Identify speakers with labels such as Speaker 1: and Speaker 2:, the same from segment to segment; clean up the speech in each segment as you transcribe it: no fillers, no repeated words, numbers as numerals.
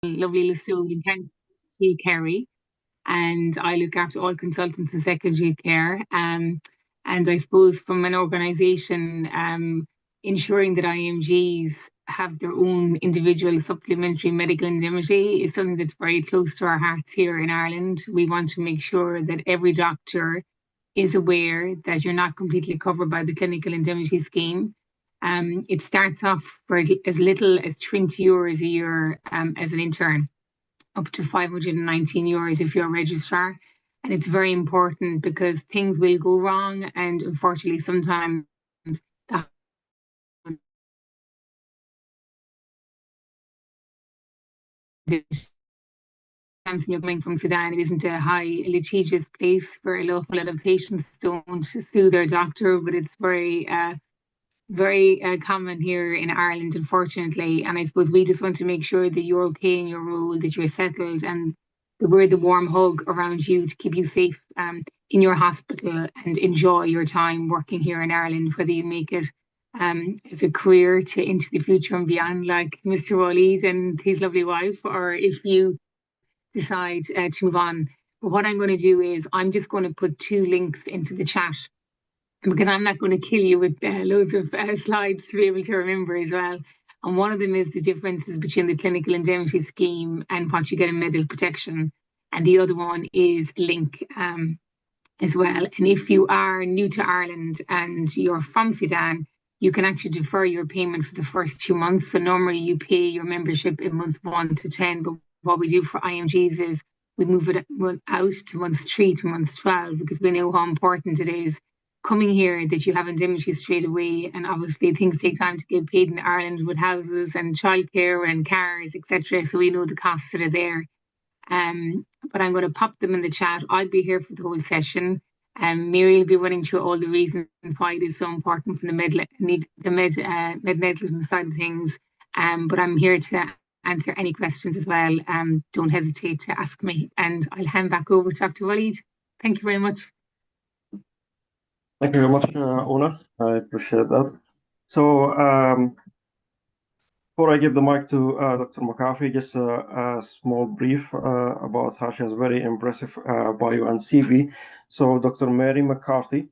Speaker 1: lovely Lissoul in County Kerry, and I look after all consultants in secondary care. And I suppose from an organisation, ensuring that IMGs have their own individual supplementary medical indemnity is something that's very close to our hearts here in Ireland. We want to make sure that every doctor is aware that you're not completely covered by the clinical indemnity scheme. It starts off for as little as €20 a year as an intern, up to €519 if you're a registrar. And it's very important because things will go wrong, and unfortunately, sometimes that you're coming from Sudan, it isn't a high litigious place where a lot of patients don't sue their doctor, but it's very common here in Ireland, unfortunately. And I suppose we just want to make sure that you're okay in your role, that you're settled, and that we're the warm hug around you to keep you safe in your hospital and enjoy your time working here in Ireland, whether you make it as a career to into the future and beyond, like Mr. Walid and his lovely wife, or if you decide to move on. But what I'm going to do is I'm just going to put two links into the chat, because I'm not going to kill you with loads of slides to be able to remember as well. And one of them is the differences between the clinical indemnity scheme and what you get in medical protection. And the other one is link as well. And if you are new to Ireland and you're from Sudan, you can actually defer your payment for the first 2 months. So normally you pay your membership in months 1 to 10, but what we do for IMGs is we move it out to months 3 to months 12, because we know how important it is coming here that you have indemnity straight away. And obviously things take time to get paid in Ireland with houses and childcare and cars, etc. So we know the costs that are there. But I'm going to pop them in the chat. I'll be here for the whole session. Mary will be running through all the reasons why it is so important from the med negligence side of things. But I'm here to answer any questions as well. Don't hesitate to ask me. And I'll hand back over to Dr. Walid. Thank you very much.
Speaker 2: Thank you very much, Una. I appreciate that. So before I give the mic to Dr. McCaffery, just a small brief about her. She has very impressive bio and CV. So Dr. Mary McCarthy,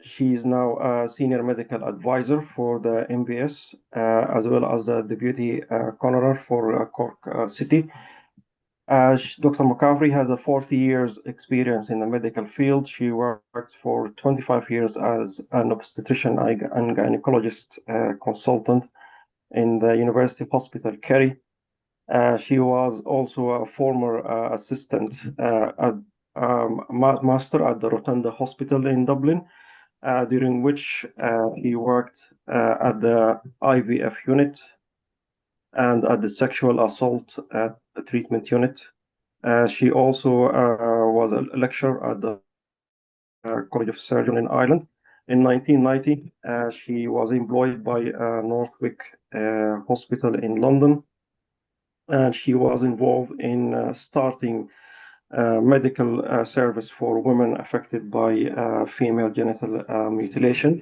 Speaker 2: she is now a senior medical advisor for the MBS, as well as a deputy coroner for Cork City. Dr. McCaffery has a 40 years experience in the medical field. She worked for 25 years as an obstetrician and gynecologist consultant in the University Hospital Kerry. She was also a former assistant master at the Rotunda Hospital in Dublin, during which he worked at the IVF unit and at the sexual assault treatment unit. She also was a lecturer at the College of Surgeons in Ireland. In 1990, she was employed by Northwick Hospital in London, and she was involved in starting medical service for women affected by female genital mutilation.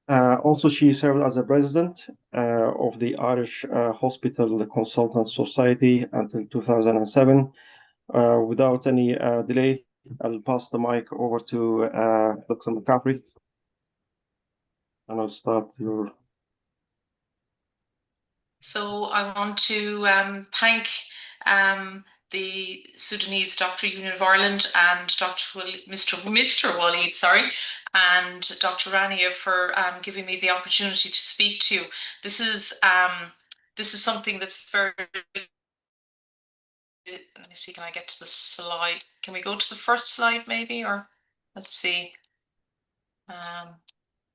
Speaker 2: Also, she served as a president of the Irish Hospital Consultants Society until 2007. Without any delay, I'll pass the mic over to Dr. McCaffery, and I'll start your.
Speaker 3: So I want to thank the Sudanese Doctor Union of Ireland and Mr. Walid, and Dr. Rania for giving me the opportunity to speak to you. This is something that's very. Let me see, can I get to the slide? Can we go to the first slide maybe, or let's see.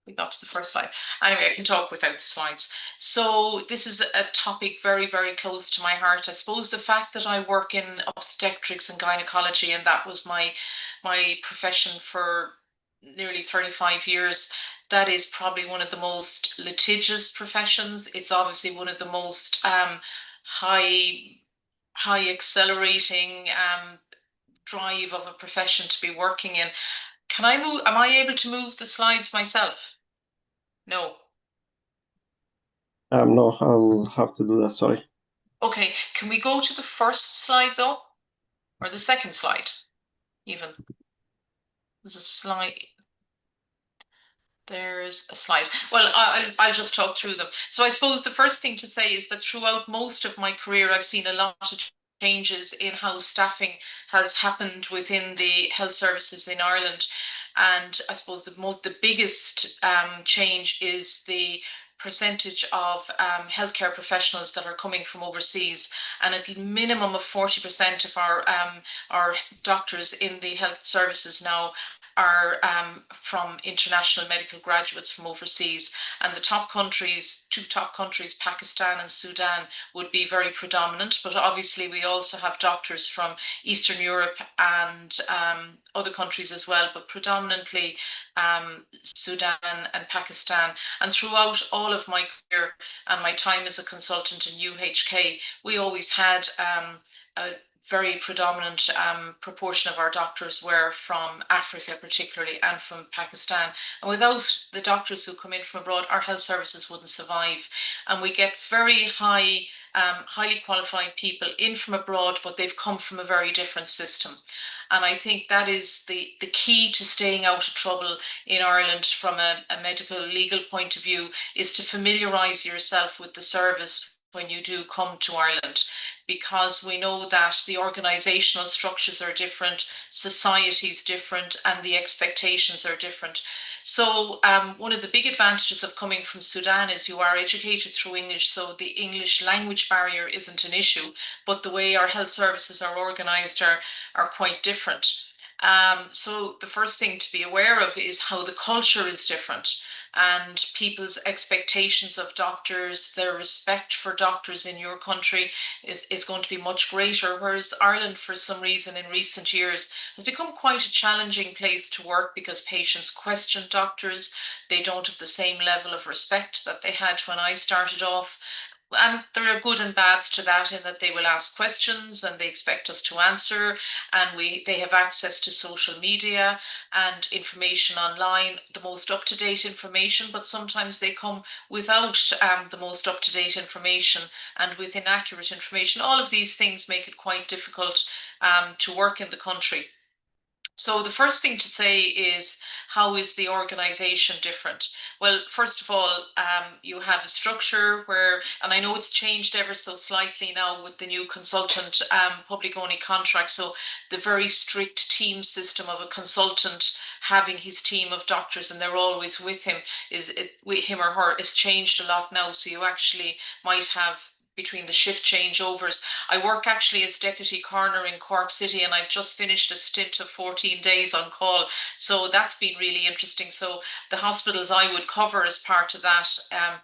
Speaker 3: We got to the first slide. Anyway, I can talk without the slides. So this is a topic very, very close to my heart. I suppose the fact that I work in obstetrics and gynecology, and that was my profession for nearly 35 years, that is probably one of the most litigious professions. It's obviously one of the most high accelerating drive of a profession to be working in. Can I move? Am I able to move the slides myself? No.
Speaker 2: No, I'll have to do that. Sorry.
Speaker 3: Okay, can we go to the first slide though? Or the second slide, even? There's a slide. There's a slide. Well, I'll just talk through them. So I suppose the first thing to say is that throughout most of my career, I've seen a lot of changes in how staffing has happened within the health services in Ireland. And I suppose the biggest change is the percentage of healthcare professionals that are coming from overseas, and at minimum of 40% of our doctors in the health services now are from international medical graduates from overseas. And the top countries, two top countries, Pakistan and Sudan, would be very predominant. But obviously we also have doctors from Eastern Europe and other countries as well, but predominantly Sudan and Pakistan. And throughout all of my career and my time as a consultant in UHK, we always had a very predominant proportion of our doctors were from Africa particularly, and from Pakistan. And without the doctors who come in from abroad, our health services wouldn't survive. And we get very highly qualified people in from abroad, but they've come from a very different system. And I think that is the key to staying out of trouble in Ireland from a medical legal point of view, is to familiarise yourself with the service when you do come to Ireland, because we know that the organisational structures are different, society's different, and the expectations are different. So one of the big advantages of coming from Sudan is you are educated through English, so the English language barrier isn't an issue, but the way our health services are organised are quite different. So the first thing to be aware of is how the culture is different, and people's expectations of doctors, their respect for doctors in your country is going to be much greater. Whereas Ireland, for some reason in recent years, has become quite a challenging place to work because patients question doctors. They don't have the same level of respect that they had when I started off. And there are good and bads to that, in that they will ask questions and they expect us to answer, and they have access to social media and information online, the most up-to-date information, but sometimes they come without the most up-to-date information and with inaccurate information. All of these things make it quite difficult to work in the country. So the first thing to say is, how is the organisation different? Well, first of all, you have a structure where, and I know it's changed ever so slightly now with the new consultant public only contract. So the very strict team system of a consultant having his team of doctors and they're always with him, with him or her, is changed a lot now. So you actually might have, between the shift changeovers. I work actually as deputy coroner in Cork City, and I've just finished a stint of 14 days on call. So that's been really interesting. So the hospitals I would cover as part of that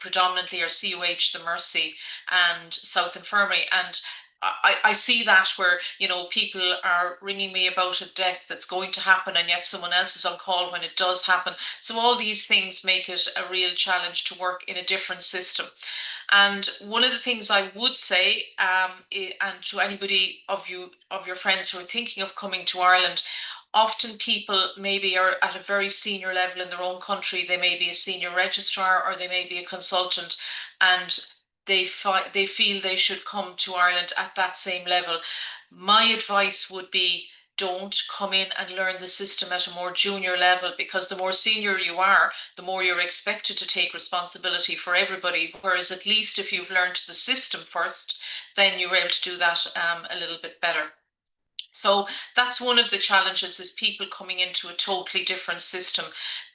Speaker 3: predominantly are CUH, the Mercy, and South Infirmary. And I see that where, you know, people are ringing me about a death that's going to happen, and yet someone else is on call when it does happen. So all these things make it a real challenge to work in a different system. And one of the things I would say, and to anybody of your friends who are thinking of coming to Ireland, often people maybe are at a very senior level in their own country. They may be a senior registrar or they may be a consultant, and they feel they should come to Ireland at that same level. My advice would be, don't come in and learn the system at a more junior level, because the more senior you are, the more you're expected to take responsibility for everybody. Whereas at least if you've learned the system first, then you're able to do that a little bit better. So that's one of the challenges, is people coming into a totally different system.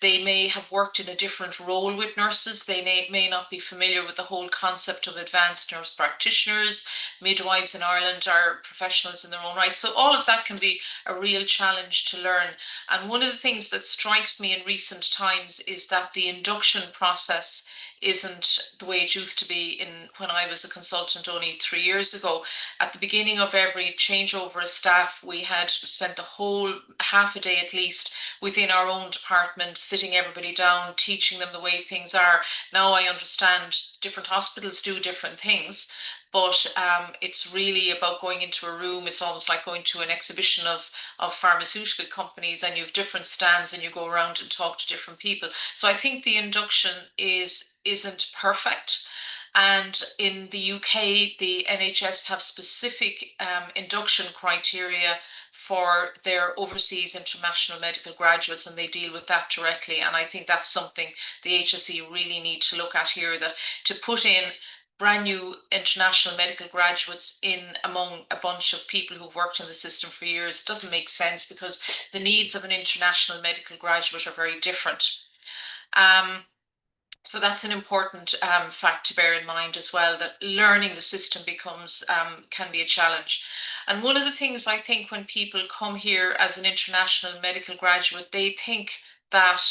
Speaker 3: They may have worked in a different role with nurses. They may not be familiar with the whole concept of advanced nurse practitioners. Midwives in Ireland are professionals in their own right. So all of that can be a real challenge to learn. And one of the things that strikes me in recent times is that the induction process isn't the way it used to be when I was a consultant only 3 years ago. At the beginning of every changeover of staff, we had spent the whole half a day at least within our own department, sitting everybody down, teaching them the way things are. Now I understand different hospitals do different things, but it's really about going into a room. It's almost like going to an exhibition of pharmaceutical companies, and you have different stands and you go around and talk to different people. So I think the induction isn't perfect. And in the UK, the NHS have specific induction criteria for their overseas international medical graduates, and they deal with that directly. And I think that's something the HSE really need to look at here, that to put in brand new international medical graduates in among a bunch of people who've worked in the system for years doesn't make sense, because the needs of an international medical graduate are very different. So that's an important fact to bear in mind as well, that learning the system becomes can be a challenge. And one of the things I think when people come here as an international medical graduate, they think that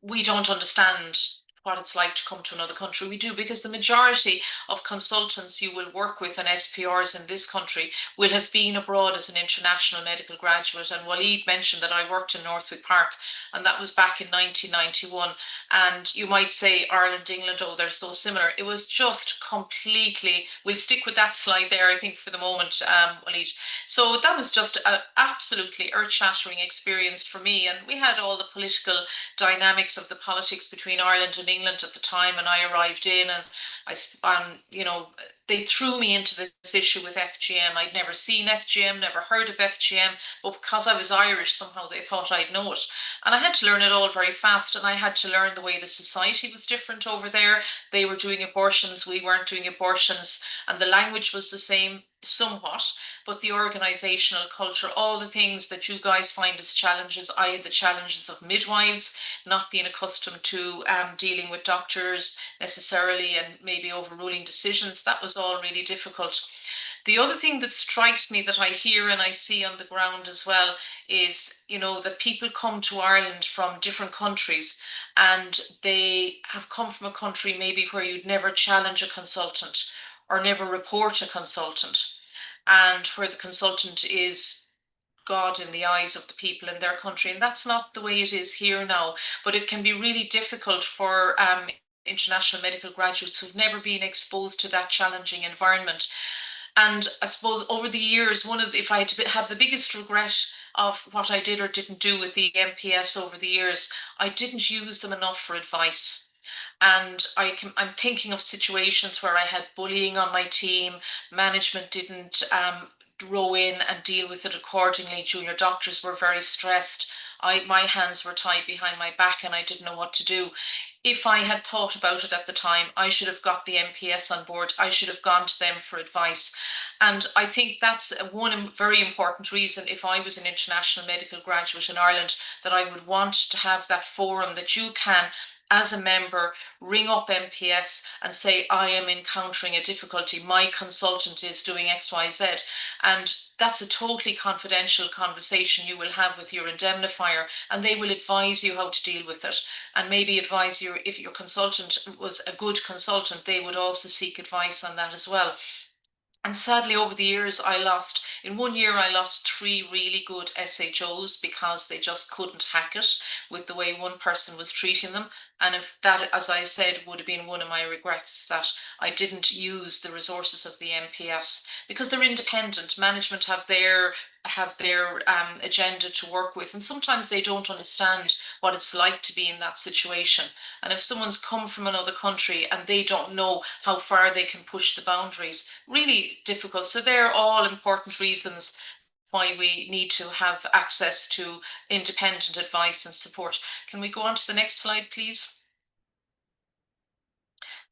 Speaker 3: we don't understand what it's like to come to another country. We do, because the majority of consultants you will work with and SPRs in this country will have been abroad as an international medical graduate. And Waleed mentioned that I worked in Northwick Park, and that was back in 1991. And you might say Ireland, England, oh, they're so similar. It was just completely, we'll stick with that slide there, I think, for the moment, Waleed. So that was just an absolutely earth-shattering experience for me. And we had all the political dynamics of the politics between Ireland and England at the time, and I arrived in, and you know, they threw me into this issue with FGM. I'd never seen FGM, never heard of FGM, but because I was Irish, somehow they thought I'd know it. And I had to learn it all very fast, and I had to learn the way the society was different over there. They were doing abortions, we weren't doing abortions, and the language was the same somewhat, but the organizational culture, all the things that you guys find as challenges, I had the challenges of midwives, not being accustomed to dealing with doctors necessarily and maybe overruling decisions. That was all really difficult. The other thing that strikes me, that I hear and I see on the ground as well, is, you know, that people come to Ireland from different countries, and they have come from a country maybe where you'd never challenge a consultant or never report a consultant, and where the consultant is God in the eyes of the people in their country. And that's not the way it is here now. But it can be really difficult for international medical graduates who've never been exposed to that challenging environment. And I suppose over the years, if I had to have the biggest regret of what I did or didn't do with the MPS over the years, I didn't use them enough for advice. And I'm thinking of situations where I had bullying on my team, management didn't row in and deal with it accordingly. Junior doctors were very stressed. My hands were tied behind my back and I didn't know what to do. If I had thought about it at the time, I should have got the MPS on board. I should have gone to them for advice. And I think that's one very important reason, if I was an international medical graduate in Ireland, that I would want to have that forum that you can, as a member, ring up MPS and say, I am encountering a difficulty, my consultant is doing XYZ. And that's a totally confidential conversation you will have with your indemnifier, and they will advise you how to deal with it, and maybe advise you, if your consultant was a good consultant, they would also seek advice on that as well. And sadly, over the years, in 1 year, I lost 3 really good SHOs because they just couldn't hack it with the way one person was treating them. And if that, as I said, would have been one of my regrets, that I didn't use the resources of the MPS, because they're independent. Management have their agenda to work with, and sometimes they don't understand what it's like to be in that situation. And if someone's come from another country and they don't know how far they can push the boundaries, really difficult. So they're all important reasons why we need to have access to independent advice and support. Can we go on to the next slide, please?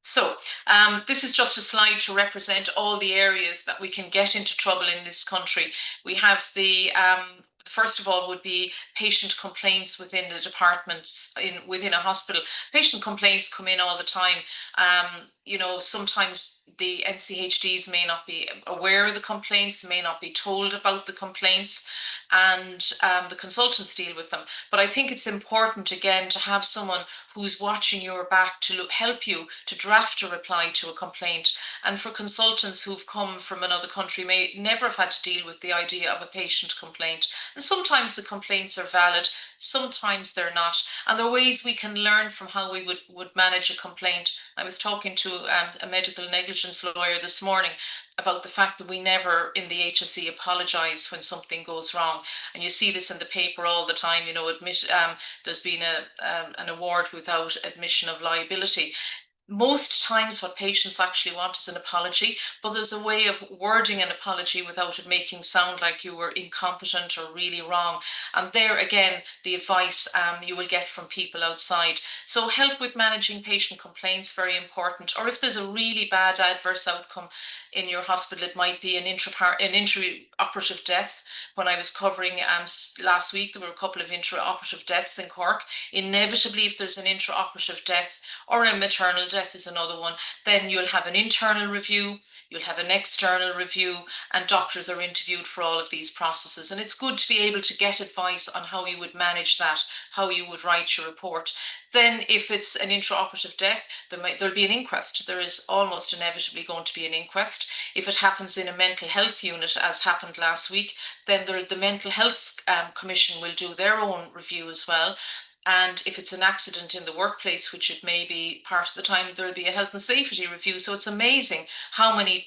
Speaker 3: So this is just a slide to represent all the areas that we can get into trouble in this country. We have the first of all would be patient complaints within the departments within a hospital. Patient complaints come in all the time. You know, sometimes the NCHDs may not be aware of the complaints, may not be told about the complaints, and the consultants deal with them. But I think it's important, again, to have someone who's watching your back to help you to draft a reply to a complaint. And for consultants who've come from another country, may never have had to deal with the idea of a patient complaint. And sometimes the complaints are valid, sometimes they're not. And there are ways we can learn from how we would manage a complaint. I was talking to a medical negligence lawyer this morning about the fact that we never in the HSE apologise when something goes wrong. And you see this in the paper all the time, you know, there's been an award without admission of liability. most times what patients actually want is an apology, but there's a way of wording an apology without it making sound like you were incompetent or really wrong. And there again, the advice you will get from people outside. So help with managing patient complaints, very important. Or if there's a really bad adverse outcome in your hospital, it might be an intraoperative death. When I was covering last week, there were a couple of intraoperative deaths in Cork. Inevitably, if there's an intraoperative death, or a maternal death is another one, then you'll have an internal review, you'll have an external review, and doctors are interviewed for all of these processes. And it's good to be able to get advice on how you would manage that, how you would write your report. Then if it's an intraoperative death, there'll be an inquest. There is almost inevitably going to be an inquest. If it happens in a mental health unit, as happened last week, then the Mental Health Commission will do their own review as well. And if it's an accident in the workplace, which it may be part of the time, there'll be a health and safety review. So it's amazing how many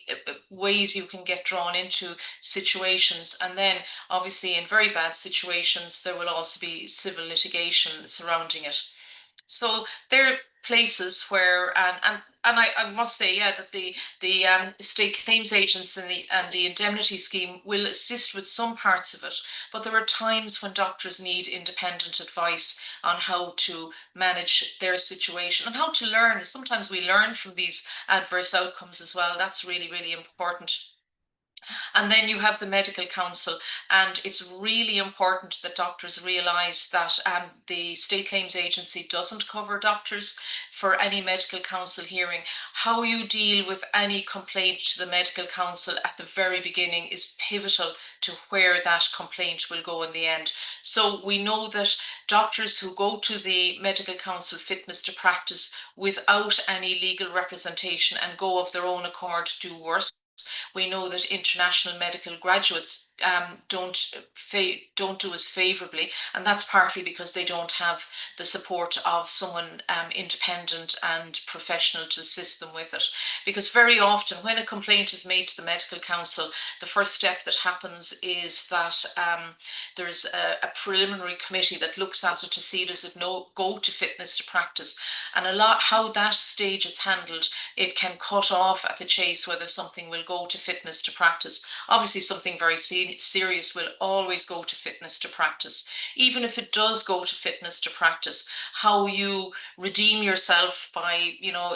Speaker 3: ways you can get drawn into situations. And then obviously in very bad situations, there will also be civil litigation surrounding it. So there are places where, and I must say, yeah, that the state claims agents and the indemnity scheme will assist with some parts of it, but there are times when doctors need independent advice on how to manage their situation and how to learn. Sometimes we learn from these adverse outcomes as well. That's really, really important. And then you have the medical council, and it's really important that doctors realise that the state claims agency doesn't cover doctors for any medical council hearing. How you deal with any complaint to the medical council at the very beginning is pivotal to where that complaint will go in the end. So we know that doctors who go to the medical council fitness to practice without any legal representation and go of their own accord do worse. We know that international medical graduates don't do as favourably, and that's partly because they don't have the support of someone independent and professional to assist them with it. Because very often when a complaint is made to the medical council, the first step that happens is that there's a preliminary committee that looks at it to see does it go to fitness to practice, and a lot how that stage is handled, it can cut off at the chase whether something will go to fitness to practice. Obviously something very serious will always go to fitness to practice. Even if it does go to fitness to practice, how you redeem yourself by,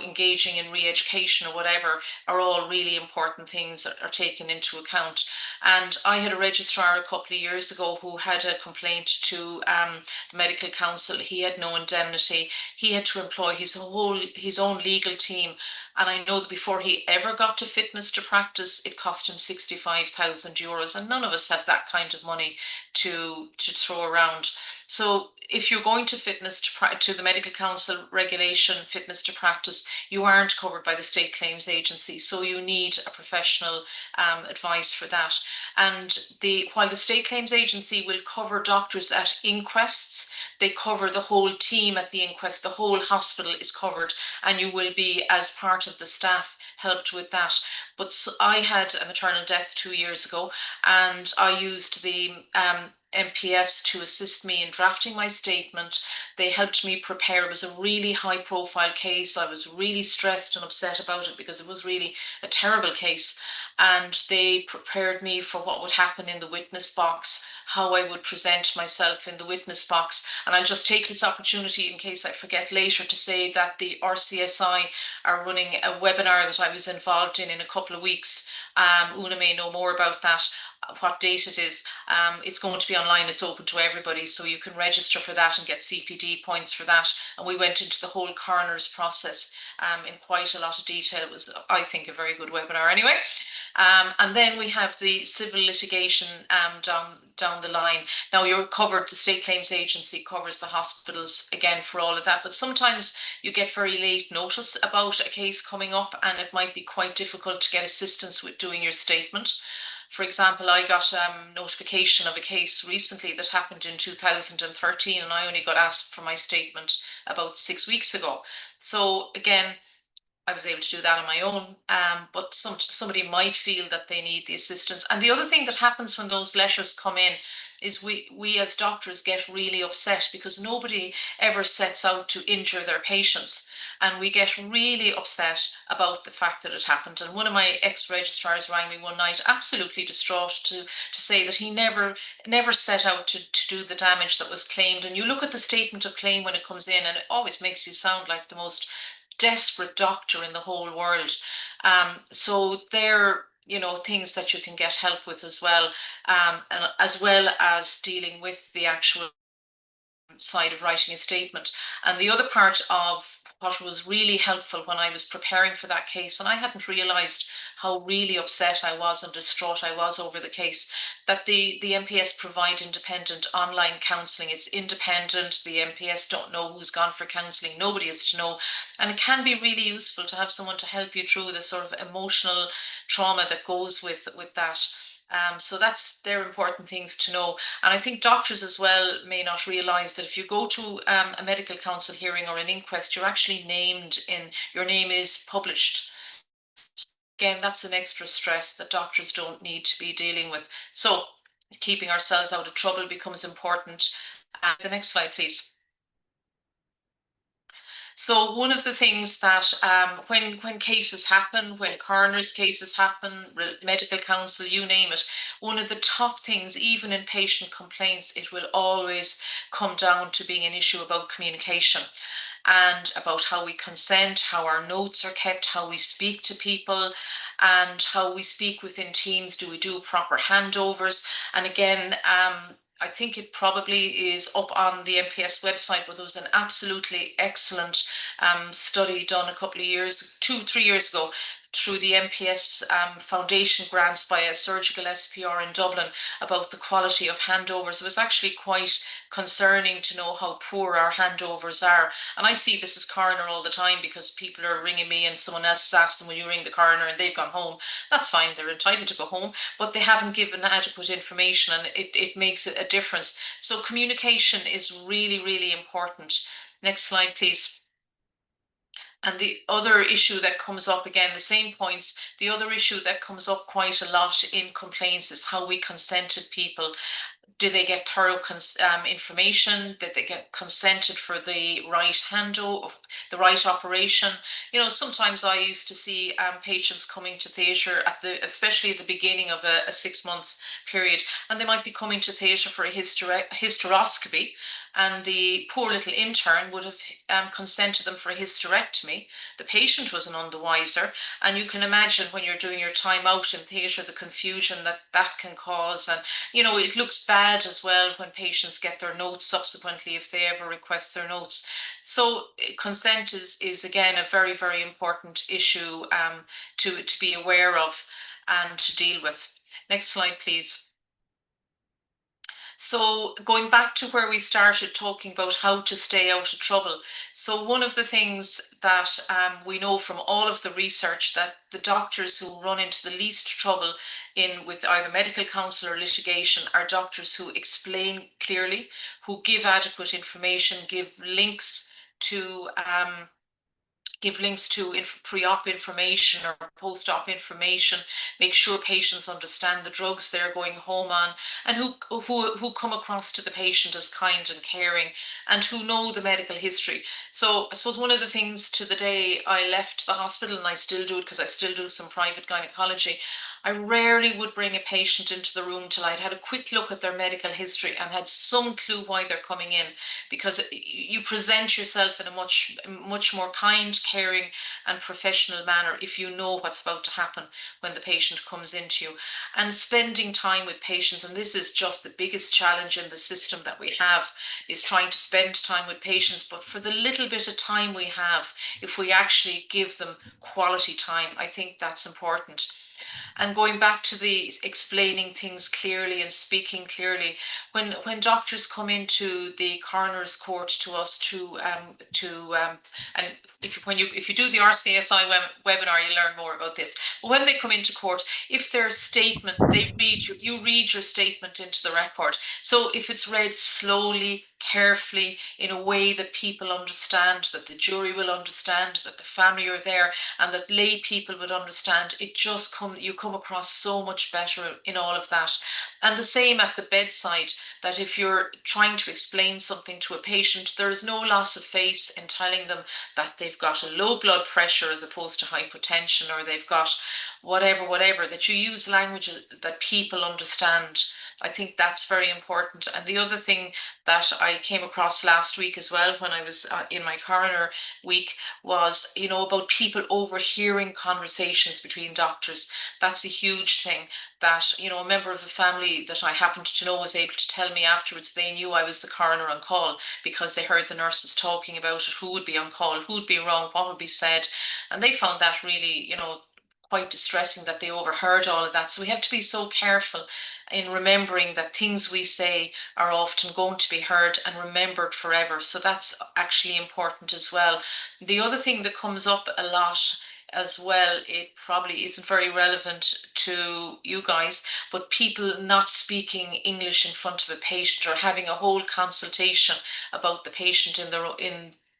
Speaker 3: engaging in re-education or whatever are all really important things that are taken into account. And I had a registrar a couple of years ago who had a complaint to the medical council. He had no indemnity. He had to employ his own legal team. And I know that before he ever got to fitness to practice, it cost him €65,000. And none of us have that kind of money to throw around. So if you're going to fitness to the Medical Council regulation, fitness to practice, you aren't covered by the State Claims Agency. So you need a professional advice for that. And while the State Claims Agency will cover doctors at inquests, they cover the whole team at the inquest. The whole hospital is covered, and you will be, as part of the staff, helped with that. But I had a maternal death 2 years ago, and I used the MPS to assist me in drafting my statement. They helped me prepare. It was a really high profile case. I was really stressed and upset about it because it was really a terrible case. And they prepared me for what would happen in the witness box, how I would present myself in the witness box. And I'll just take this opportunity, in case I forget later, to say that the RCSI are running a webinar that I was involved in a couple of weeks. Una may know more about that, what date it is. It's going to be online. It's open to everybody, so you can register for that and get CPD points for that. And we went into the whole coroner's process in quite a lot of detail. It was, I think, a very good webinar anyway. And then we have the civil litigation down the line. Now you're covered, the State Claims Agency covers the hospitals again for all of that, but sometimes you get very late notice about a case coming up, and it might be quite difficult to get assistance with doing your statement. For example, I got notification of a case recently that happened in 2013, and I only got asked for my statement about 6 weeks ago. So again, I was able to do that on my own, but somebody might feel that they need the assistance. And the other thing that happens when those letters come in, is we as doctors get really upset because nobody ever sets out to injure their patients. And we get really upset about the fact that it happened. And one of my ex-registrars rang me one night, absolutely distraught, to say that he never set out to do the damage that was claimed. And you look at the statement of claim when it comes in, and it always makes you sound like the most desperate doctor in the whole world. So they're, you know, things that you can get help with as well, and as well as dealing with the actual side of writing a statement. And the other part of what was really helpful when I was preparing for that case, and I hadn't realized how really upset I was and distraught I was over the case, that the MPS provide independent online counselling. It's independent. The MPS don't know who's gone for counselling. Nobody is to know. And it can be really useful to have someone to help you through the sort of emotional trauma that goes with that. So they're important things to know. And I think doctors as well may not realise that if you go to a medical council hearing or an inquest, you're actually named your name is published. So again, that's an extra stress that doctors don't need to be dealing with. So keeping ourselves out of trouble becomes important. The next slide, please. So one of the things that when cases happen, when coroners cases happen, medical council, you name it, one of the top things, even in patient complaints, it will always come down to being an issue about communication and about how we consent, how our notes are kept, how we speak to people, and how we speak within teams. Do we do proper handovers? And again, I think it probably is up on the MPS website, but there was an absolutely excellent study done a couple of years, 2-3 years ago, through the MPS Foundation grants by a surgical SPR in Dublin about the quality of handovers. It was actually quite concerning to know how poor our handovers are. And I see this as coroner all the time because people are ringing me and someone else has asked them, will you ring the coroner, and they've gone home. That's fine, they're entitled to go home, but they haven't given adequate information, and it makes a difference. So communication is really, really important. Next slide, please. And the other issue that comes up, again, the same points, the other issue that comes up quite a lot in complaints is how we consented people. Did they get thorough information? Did they get consented for the right handover, the right operation? You know, sometimes I used to see patients coming to theatre especially at the beginning of a 6 months period, and they might be coming to theatre for a hysteroscopy, and the poor little intern would have consented them for a hysterectomy. The patient was none the wiser, and you can imagine when you're doing your time out in theatre, the confusion that can cause. And you know, it looks bad as well when patients get their notes subsequently if they ever request their notes. So consent is again a very, very important issue to be aware of and to deal with. Next slide, please. So going back to where we started talking about how to stay out of trouble. So one of the things that we know from all of the research, that the doctors who run into the least trouble with either medical counsel or litigation are doctors who explain clearly, who give adequate information, give links to pre-op information or post-op information, make sure patients understand the drugs they're going home on, and who come across to the patient as kind and caring, and who know the medical history. So I suppose one of the things to the day I left the hospital, and I still do it because I still do some private gynecology, I rarely would bring a patient into the room till I'd had a quick look at their medical history and had some clue why they're coming in, because you present yourself in a much more kind, caring and professional manner if you know what's about to happen when the patient comes into you. And spending time with patients, and this is just the biggest challenge in the system that we have, is trying to spend time with patients. But for the little bit of time we have, if we actually give them quality time, I think that's important. And going back to the explaining things clearly and speaking clearly, when doctors come into the coroner's court to us and if you do the RCSI webinar, you learn more about this. But when they come into court, if their statement, you read your statement into the record. So if it's read slowly, carefully in a way that people understand, that the jury will understand, that the family are there, and that lay people would understand. You come across so much better in all of that. And the same at the bedside, that if you're trying to explain something to a patient, there is no loss of face in telling them that they've got a low blood pressure as opposed to hypertension, or they've got whatever, that you use language that people understand. I think that's very important. And the other thing that I came across last week as well, when I was in my coroner week, was, about people overhearing conversations between doctors. That's a huge thing, that, a member of a family that I happened to know was able to tell me afterwards they knew I was the coroner on call because they heard the nurses talking about it, who would be on call, who would be wrong, what would be said. And they found that really, quite distressing, that they overheard all of that. So we have to be so careful in remembering that things we say are often going to be heard and remembered forever. So that's actually important as well. The other thing that comes up a lot as well, it probably isn't very relevant to you guys, but people not speaking English in front of a patient, or having a whole consultation about the patient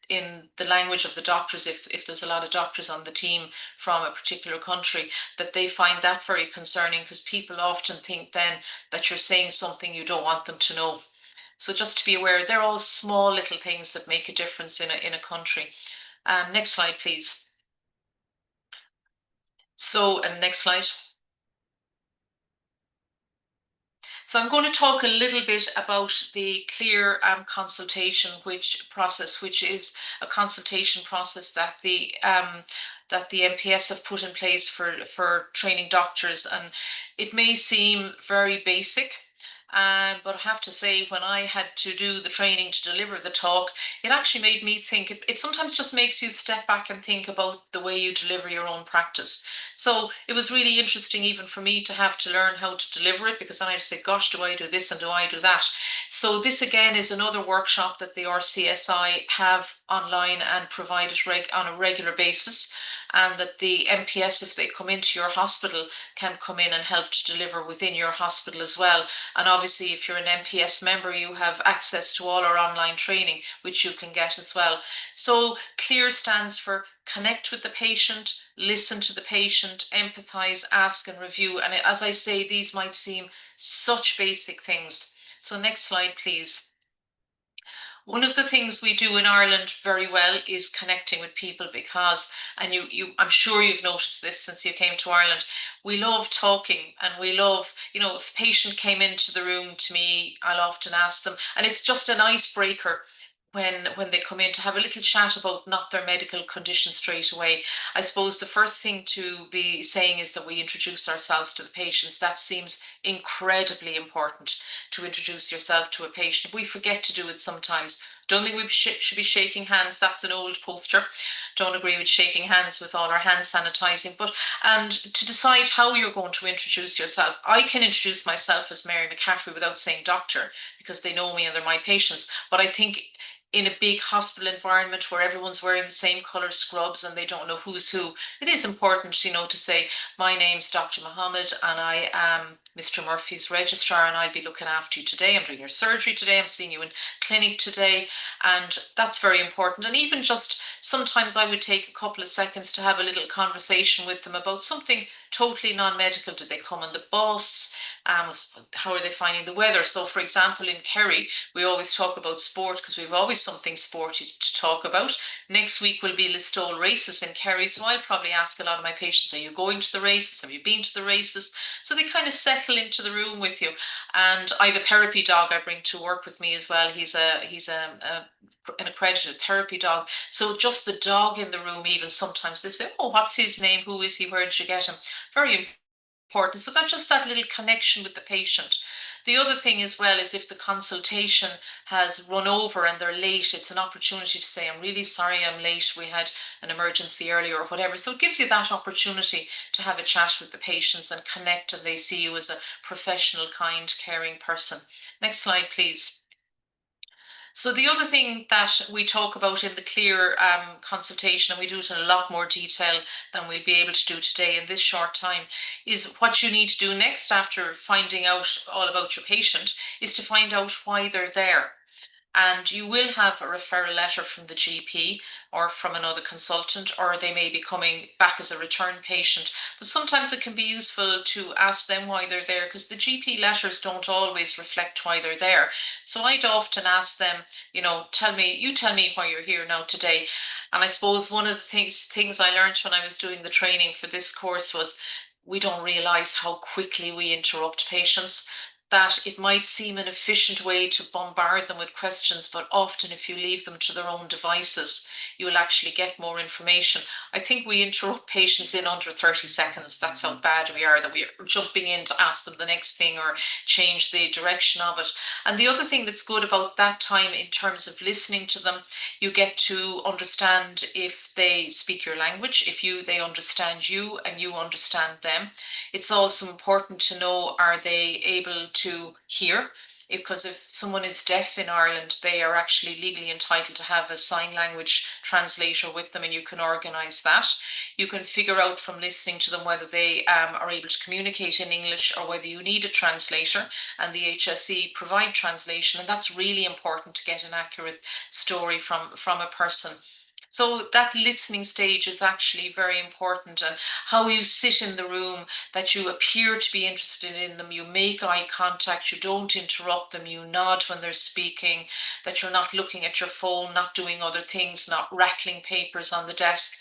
Speaker 3: in the language of the doctors, if there's a lot of doctors on the team from a particular country, that they find that very concerning, because people often think then that you're saying something you don't want them to know. So just to be aware, they're all small little things that make a difference in a country. Next slide, please. So, and next slide. So I'm going to talk a little bit about the clear consultation process, which is a consultation process that the MPS have put in place for training doctors. And it may seem very basic, but I have to say, when I had to do the training to deliver the talk, it actually made me think. It sometimes just makes you step back and think about the way you deliver your own practice. So it was really interesting even for me to have to learn how to deliver it, because then I just say, gosh, do I do this and do I do that? So this again is another workshop that the RCSI have online and provide it on a regular basis, and that the MPS, if they come into your hospital, can come in and help to deliver within your hospital as well. And obviously, if you're an MPS member, you have access to all our online training, which you can get as well. So CLEAR stands for connect with the patient, listen to the patient, empathize, ask and review. And as I say, these might seem such basic things. So next slide, please. One of the things we do in Ireland very well is connecting with people, because, and I'm sure you've noticed this since you came to Ireland, we love talking, and we love, if a patient came into the room to me, I'll often ask them, and it's just an icebreaker when they come in, to have a little chat about not their medical condition straight away. I suppose the first thing to be saying is that we introduce ourselves to the patients. That seems incredibly important, to introduce yourself to a patient. We forget to do it sometimes. Don't think we should be shaking hands. That's an old poster. Don't agree with shaking hands with all our hand sanitizing. And to decide how you're going to introduce yourself. I can introduce myself as Mary McCaffery without saying doctor, because they know me and they're my patients. But I think in a big hospital environment where everyone's wearing the same color scrubs and they don't know who's who, it is important, to say, my name's Dr. Mohammed and I am Mr. Murphy's registrar, and I'll be looking after you today. I'm doing your surgery today. I'm seeing you in clinic today. And that's very important. And even just sometimes I would take a couple of seconds to have a little conversation with them about something totally non-medical. Did they come on the bus? How are they finding the weather? So for example, in Kerry, we always talk about sport because we've always something sporty to talk about. Next week will be Listowel races in Kerry. So I'll probably ask a lot of my patients, are you going to the races? Have you been to the races? So they kind of settle into the room with you. And I have a therapy dog I bring to work with me as well. He's an accredited therapy dog. So just the dog in the room, even sometimes they say, oh, what's his name? Who is he? Where did you get him? Very important. So that's just that little connection with the patient. The other thing as well is if the consultation has run over and they're late, it's an opportunity to say, I'm really sorry I'm late. We had an emergency earlier or whatever. So it gives you that opportunity to have a chat with the patients and connect, and they see you as a professional, kind, caring person. Next slide, please. So the other thing that we talk about in the CLEAR consultation, and we do it in a lot more detail than we'll be able to do today in this short time, is what you need to do next after finding out all about your patient is to find out why they're there. And you will have a referral letter from the GP or from another consultant, or they may be coming back as a return patient. But sometimes it can be useful to ask them why they're there, because the GP letters don't always reflect why they're there. So I'd often ask them, you tell me why you're here now today. And I suppose one of the things I learned when I was doing the training for this course was we don't realize how quickly we interrupt patients, that it might seem an efficient way to bombard them with questions, but often if you leave them to their own devices, you will actually get more information. I think we interrupt patients in under 30 seconds. That's how bad we are, that we are jumping in to ask them the next thing or change the direction of it. And the other thing that's good about that time in terms of listening to them, you get to understand if they speak your language, if they understand you and you understand them. It's also important to know, are they able to hear? Because if someone is deaf in Ireland, they are actually legally entitled to have a sign language translator with them, and you can organise that. You can figure out from listening to them whether they are able to communicate in English or whether you need a translator, and the HSE provide translation, and that's really important to get an accurate story from a person. So that listening stage is actually very important, and how you sit in the room, that you appear to be interested in them, you make eye contact, you don't interrupt them, you nod when they're speaking, that you're not looking at your phone, not doing other things, not rattling papers on the desk.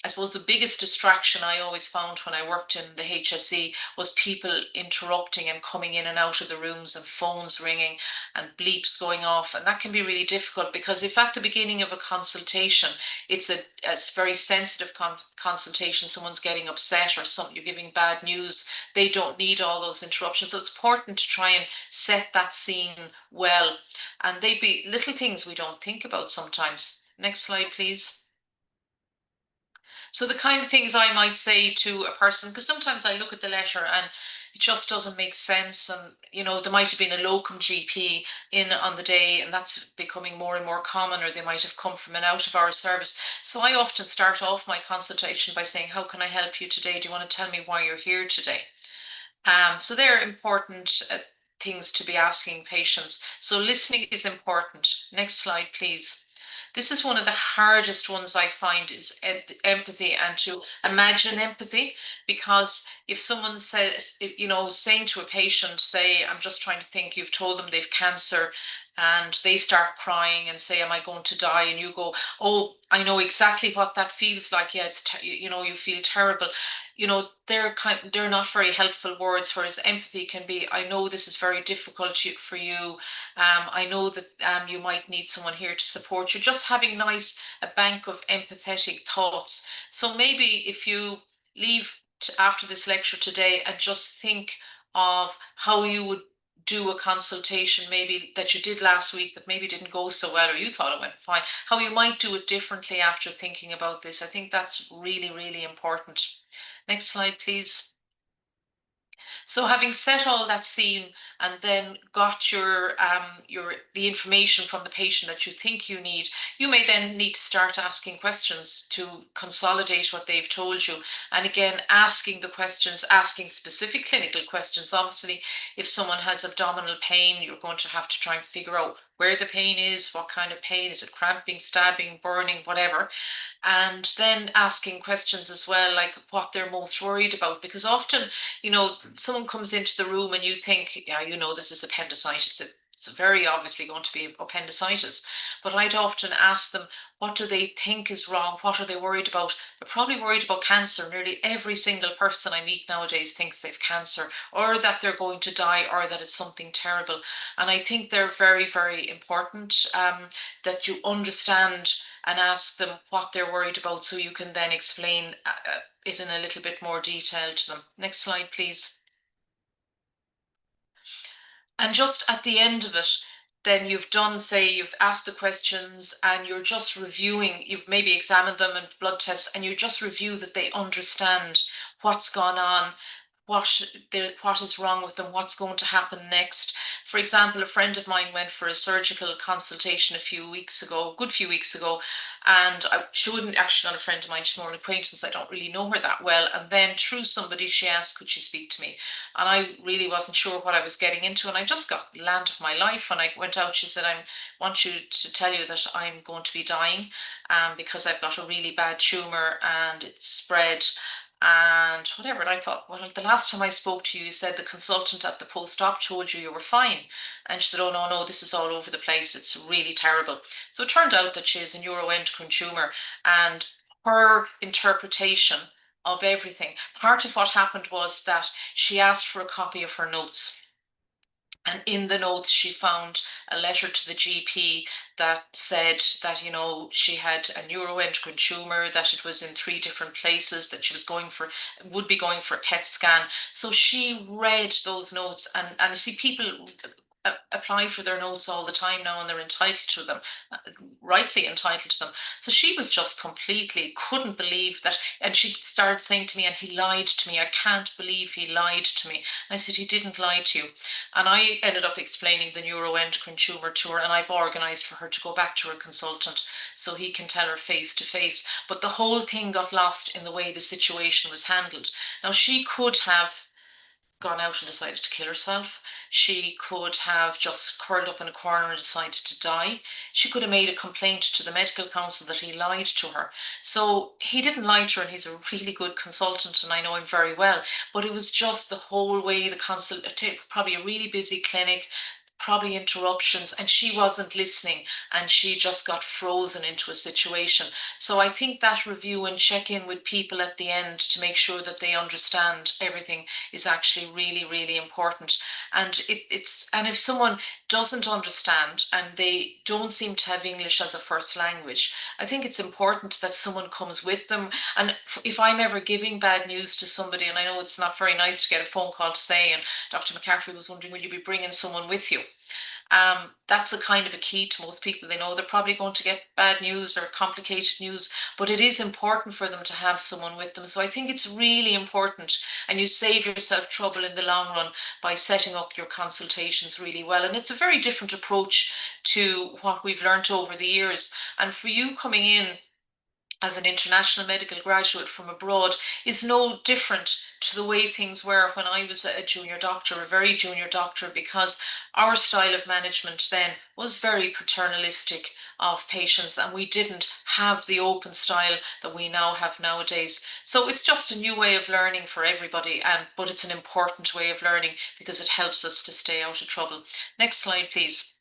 Speaker 3: I suppose the biggest distraction I always found when I worked in the HSE was people interrupting and coming in and out of the rooms and phones ringing and bleeps going off. And that can be really difficult, because if at the beginning of a consultation, it's a very sensitive consultation, someone's getting upset or you're giving bad news, they don't need all those interruptions. So it's important to try and set that scene well. And they'd be little things we don't think about sometimes. Next slide, please. So the kind of things I might say to a person, because sometimes I look at the letter and it just doesn't make sense. And, there might have been a locum GP in on the day, and that's becoming more and more common, or they might have come from an out of hour service. So I often start off my consultation by saying, how can I help you today? Do you want to tell me why you're here today? So they're important things to be asking patients. So listening is important. Next slide, please. This is one of the hardest ones I find, is empathy, and to imagine empathy, because if someone says, saying to a patient, say, I'm just trying to think, you've told them they've cancer, and they start crying and say, am I going to die? And you go, oh, I know exactly what that feels like. Yeah, it's, you feel terrible. They're not very helpful words, whereas empathy can be, I know this is very difficult for you. I know that you might need someone here to support you. Just having a bank of empathetic thoughts. So maybe if you leave after this lecture today and just think of how you would do a consultation maybe that you did last week that maybe didn't go so well, or you thought it went fine, how you might do it differently after thinking about this. I think that's really, really important. Next slide, please. So having set all that scene and then got the information from the patient that you think you need, you may then need to start asking questions to consolidate what they've told you. And again, asking the questions, asking specific clinical questions. Obviously, if someone has abdominal pain, you're going to have to try and figure out where the pain is, what kind of pain, is it cramping, stabbing, burning, whatever. And then asking questions as well, like what they're most worried about, because often, someone comes into the room and you think, yeah, this is appendicitis. It's very obviously going to be appendicitis. But I'd often ask them, what do they think is wrong? What are they worried about? They're probably worried about cancer. Nearly every single person I meet nowadays thinks they've cancer, or that they're going to die, or that it's something terrible. And I think they're very, very important, that you understand and ask them what they're worried about, so you can then explain it in a little bit more detail to them. Next slide, please. And just at the end of it, then you've asked the questions and you're just reviewing, you've maybe examined them and blood tests, and you just review that they understand what's gone on, what is wrong with them, what's going to happen next. For example, a friend of mine went for a surgical consultation a good few weeks ago, and she wouldn't actually, not a friend of mine, she's more an acquaintance, I don't really know her that well. And then through somebody, she asked, could she speak to me? and I really wasn't sure what I was getting into, and I just got land of my life. And I went out, she said, I want you to tell you that I'm going to be dying because I've got a really bad tumor and it's spread and whatever. And I thought, well, the last time I spoke to you, you said the consultant at the post-op told you were fine. And she said, oh, no, this is all over the place. It's really terrible. So it turned out that she has a neuroendocrine tumor, and her interpretation of everything, part of what happened was that she asked for a copy of her notes. And in the notes, she found a letter to the GP that said that, you know, she had a neuroendocrine tumor, that it was in 3 different places, that she was would be going for a PET scan. So she read those notes, and you see, people apply for their notes all the time now, and they're entitled to them, rightly entitled to them. So she was just completely couldn't believe that, and she started saying to me, and he lied to me. I can't believe he lied to me. And I said, he didn't lie to you. And I ended up explaining the neuroendocrine tumor to her, and I've organised for her to go back to her consultant so he can tell her face to face. But the whole thing got lost in the way the situation was handled. Now, she could have gone out and decided to kill herself. She could have just curled up in a corner and decided to die. She could have made a complaint to the medical council that he lied to her. So he didn't lie to her, and he's a really good consultant, and I know him very well. But it was just the whole way the consult, probably a really busy clinic, probably interruptions, and she wasn't listening, and she just got frozen into a situation. So I think that review and check in with people at the end to make sure that they understand everything is actually really, really important. And and if someone doesn't understand and they don't seem to have English as a first language, I think it's important that someone comes with them. And if I'm ever giving bad news to somebody, and I know it's not very nice to get a phone call to say, and Dr. McCaffery was wondering, will you be bringing someone with you? That's a kind of a key to most people. They know they're probably going to get bad news or complicated news, but it is important for them to have someone with them. So I think it's really important, and you save yourself trouble in the long run by setting up your consultations really well. And it's a very different approach to what we've learned over the years. And for you coming in as an international medical graduate from abroad is no different to the way things were when I was a junior doctor, a very junior doctor, because our style of management then was very paternalistic of patients, and we didn't have the open style that we now have nowadays. So it's just a new way of learning for everybody, but it's an important way of learning because it helps us to stay out of trouble. Next slide, please.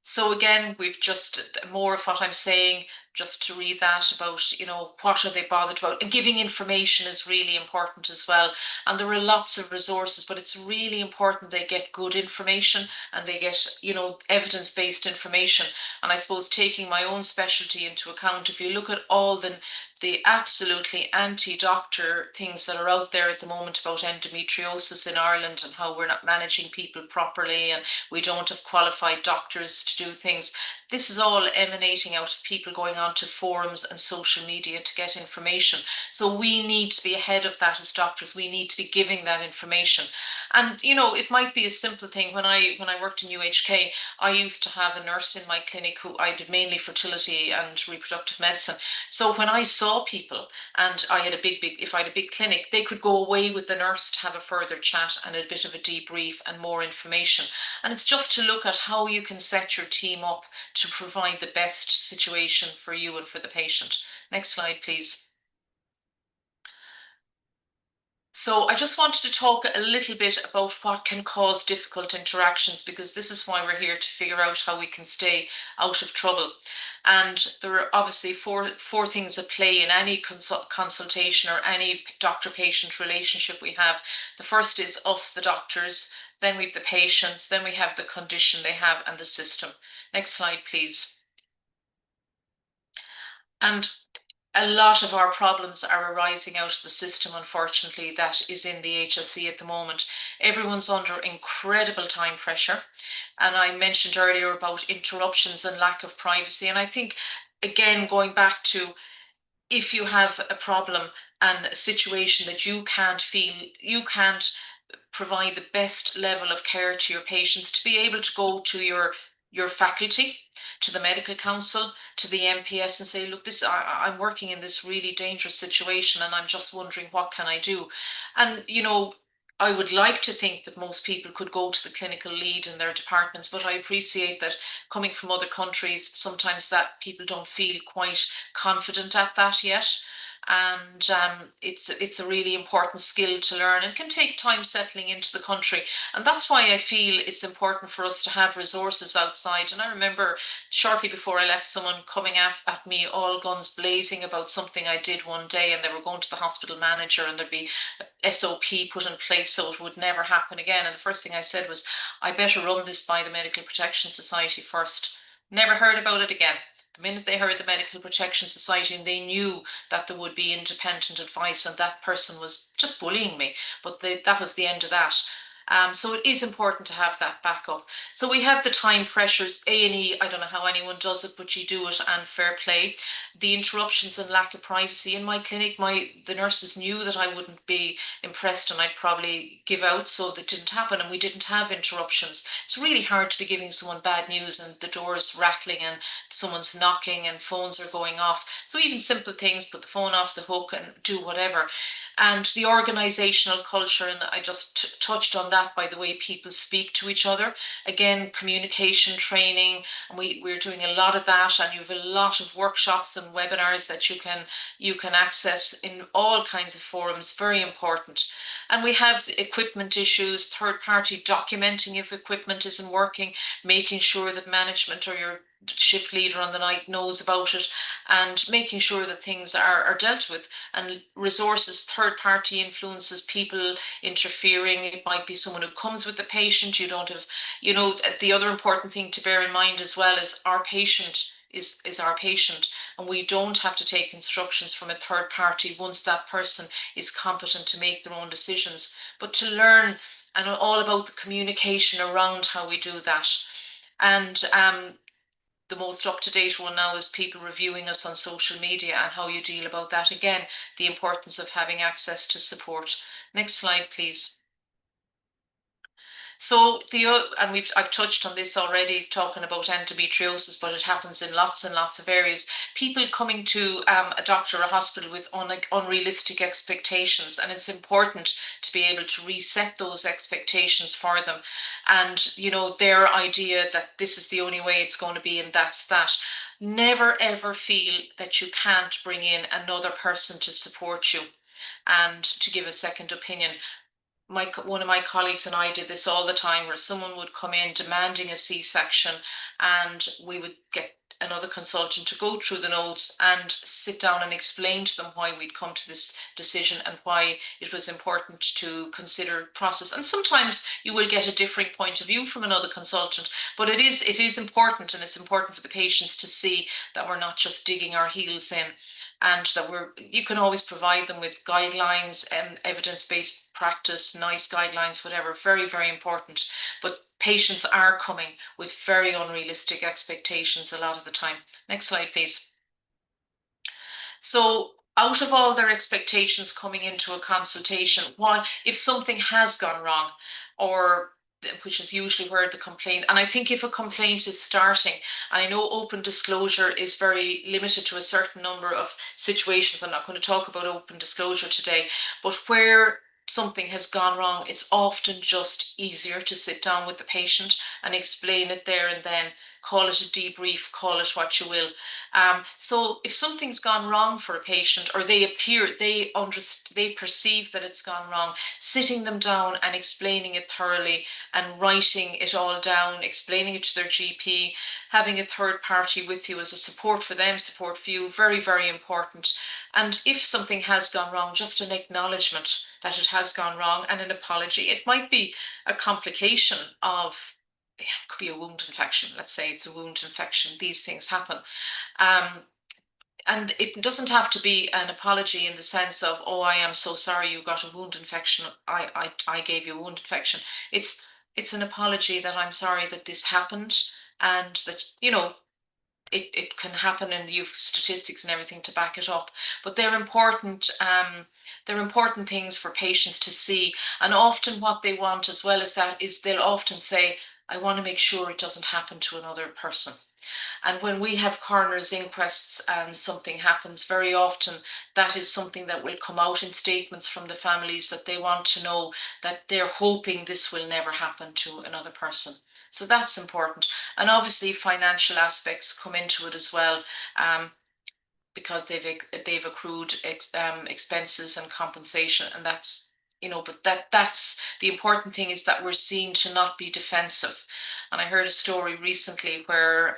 Speaker 3: So again, we've just more of what I'm saying, just to read that about, you know, what are they bothered about? And giving information is really important as well. And there are lots of resources, but it's really important they get good information and they get, you know, evidence-based information. And I suppose taking my own specialty into account, if you look at all the absolutely anti-doctor things that are out there at the moment about endometriosis in Ireland and how we're not managing people properly and we don't have qualified doctors to do things. This is all emanating out of people going on to forums and social media to get information. So we need to be ahead of that as doctors. We need to be giving that information. And you know, it might be a simple thing. When I worked in UHK, I used to have a nurse in my clinic who I did mainly fertility and reproductive medicine. So when I saw people and I had if I had a big clinic, they could go away with the nurse to have a further chat and a bit of a debrief and more information. And it's just to look at how you can set your team up to provide the best situation for you and for the patient. Next slide, please. So I just wanted to talk a little bit about what can cause difficult interactions, because this is why we're here, to figure out how we can stay out of trouble. And there are obviously four things at play in any consultation or any doctor-patient relationship we have. The first is us, the doctors, then we've the patients, then we have the condition they have and the system. Next slide, please. And a lot of our problems are arising out of the system, unfortunately, that is in the HSE at the moment. Everyone's under incredible time pressure. And I mentioned earlier about interruptions and lack of privacy. And I think, again, going back to, if you have a problem and a situation that you can't provide the best level of care to your patients, to be able to go to your your faculty, to the medical council, to the MPS, and say, look, I'm working in this really dangerous situation and I'm just wondering, what can I do? And, you know, I would like to think that most people could go to the clinical lead in their departments, but I appreciate that coming from other countries, sometimes that people don't feel quite confident at that yet. And it's a really important skill to learn and can take time settling into the country. And that's why I feel it's important for us to have resources outside. And I remember shortly before I left, someone coming at me all guns blazing about something I did one day, and they were going to the hospital manager and there'd be SOP put in place so it would never happen again. And the first thing I said was, I better run this by the Medical Protection Society first. Never heard about it again. The minute they heard the Medical Protection Society, and they knew that there would be independent advice, and that person was just bullying me, but that was the end of that. So it is important to have that backup. So we have the time pressures, A&E, I don't know how anyone does it, but you do it, and fair play. The interruptions and lack of privacy. In my clinic, the nurses knew that I wouldn't be impressed and I'd probably give out, so that didn't happen, and we didn't have interruptions. It's really hard to be giving someone bad news and the door's rattling and someone's knocking and phones are going off. So even simple things, put the phone off the hook and do whatever. And the organizational culture, and I just touched on that by the way people speak to each other. Again, communication training, and we're doing a lot of that, and you have a lot of workshops and webinars that you can access in all kinds of forums. Very important. And we have equipment issues, third party documenting if equipment isn't working, making sure that management or your shift leader on the night knows about it, and making sure that things are dealt with. And resources, third party influences, people interfering. It might be someone who comes with the patient. You don't have, you know, the other important thing to bear in mind as well is our patient is our patient, and we don't have to take instructions from a third party once that person is competent to make their own decisions, but to learn and all about the communication around how we do that. And the most up-to-date one now is people reviewing us on social media and how you deal about that. Again, the importance of having access to support. Next slide, please. So I've touched on this already, talking about endometriosis, but it happens in lots and lots of areas. People coming to a doctor or a hospital with unrealistic expectations, and it's important to be able to reset those expectations for them. And, you know, their idea that this is the only way it's going to be and that's that. Never ever feel that you can't bring in another person to support you and to give a second opinion. One of my colleagues and I did this all the time, where someone would come in demanding a C-section, and we would get another consultant to go through the notes and sit down and explain to them why we'd come to this decision and why it was important to consider process. And sometimes you will get a differing point of view from another consultant, but it is important, and it's important for the patients to see that we're not just digging our heels in, and that you can always provide them with guidelines and evidence-based practice, nice guidelines, whatever. Very, very important. But patients are coming with very unrealistic expectations a lot of the time. Next slide, please. So out of all their expectations coming into a consultation, if something has gone wrong, or which is usually where the complaint, and I think if a complaint is starting, and I know open disclosure is very limited to a certain number of situations, I'm not going to talk about open disclosure today, but where something has gone wrong, it's often just easier to sit down with the patient and explain it there and then. Call it a debrief, call it what you will. So if something's gone wrong for a patient, or they perceive that it's gone wrong, sitting them down and explaining it thoroughly and writing it all down, explaining it to their GP, having a third party with you as a support for them, support for you, very, very important. And if something has gone wrong, just an acknowledgement that it has gone wrong and an apology. It might be a complication of, it could be a wound infection. Let's say it's a wound infection. These things happen. And it doesn't have to be an apology in the sense of, oh, I am so sorry you got a wound infection. I gave you a wound infection. It's an apology that I'm sorry that this happened, and that, you know, it can happen, and you've statistics and everything to back it up. But they're important things for patients to see. And often what they want as well as that is they'll often say, I want to make sure it doesn't happen to another person. And when we have coroner's inquests and something happens, very often that is something that will come out in statements from the families, that they want to know that they're hoping this will never happen to another person. So that's important. And obviously financial aspects come into it as well, because they've accrued expenses and compensation, and that's, you know, but that's the important thing, is that we're seen to not be defensive. And I heard a story recently where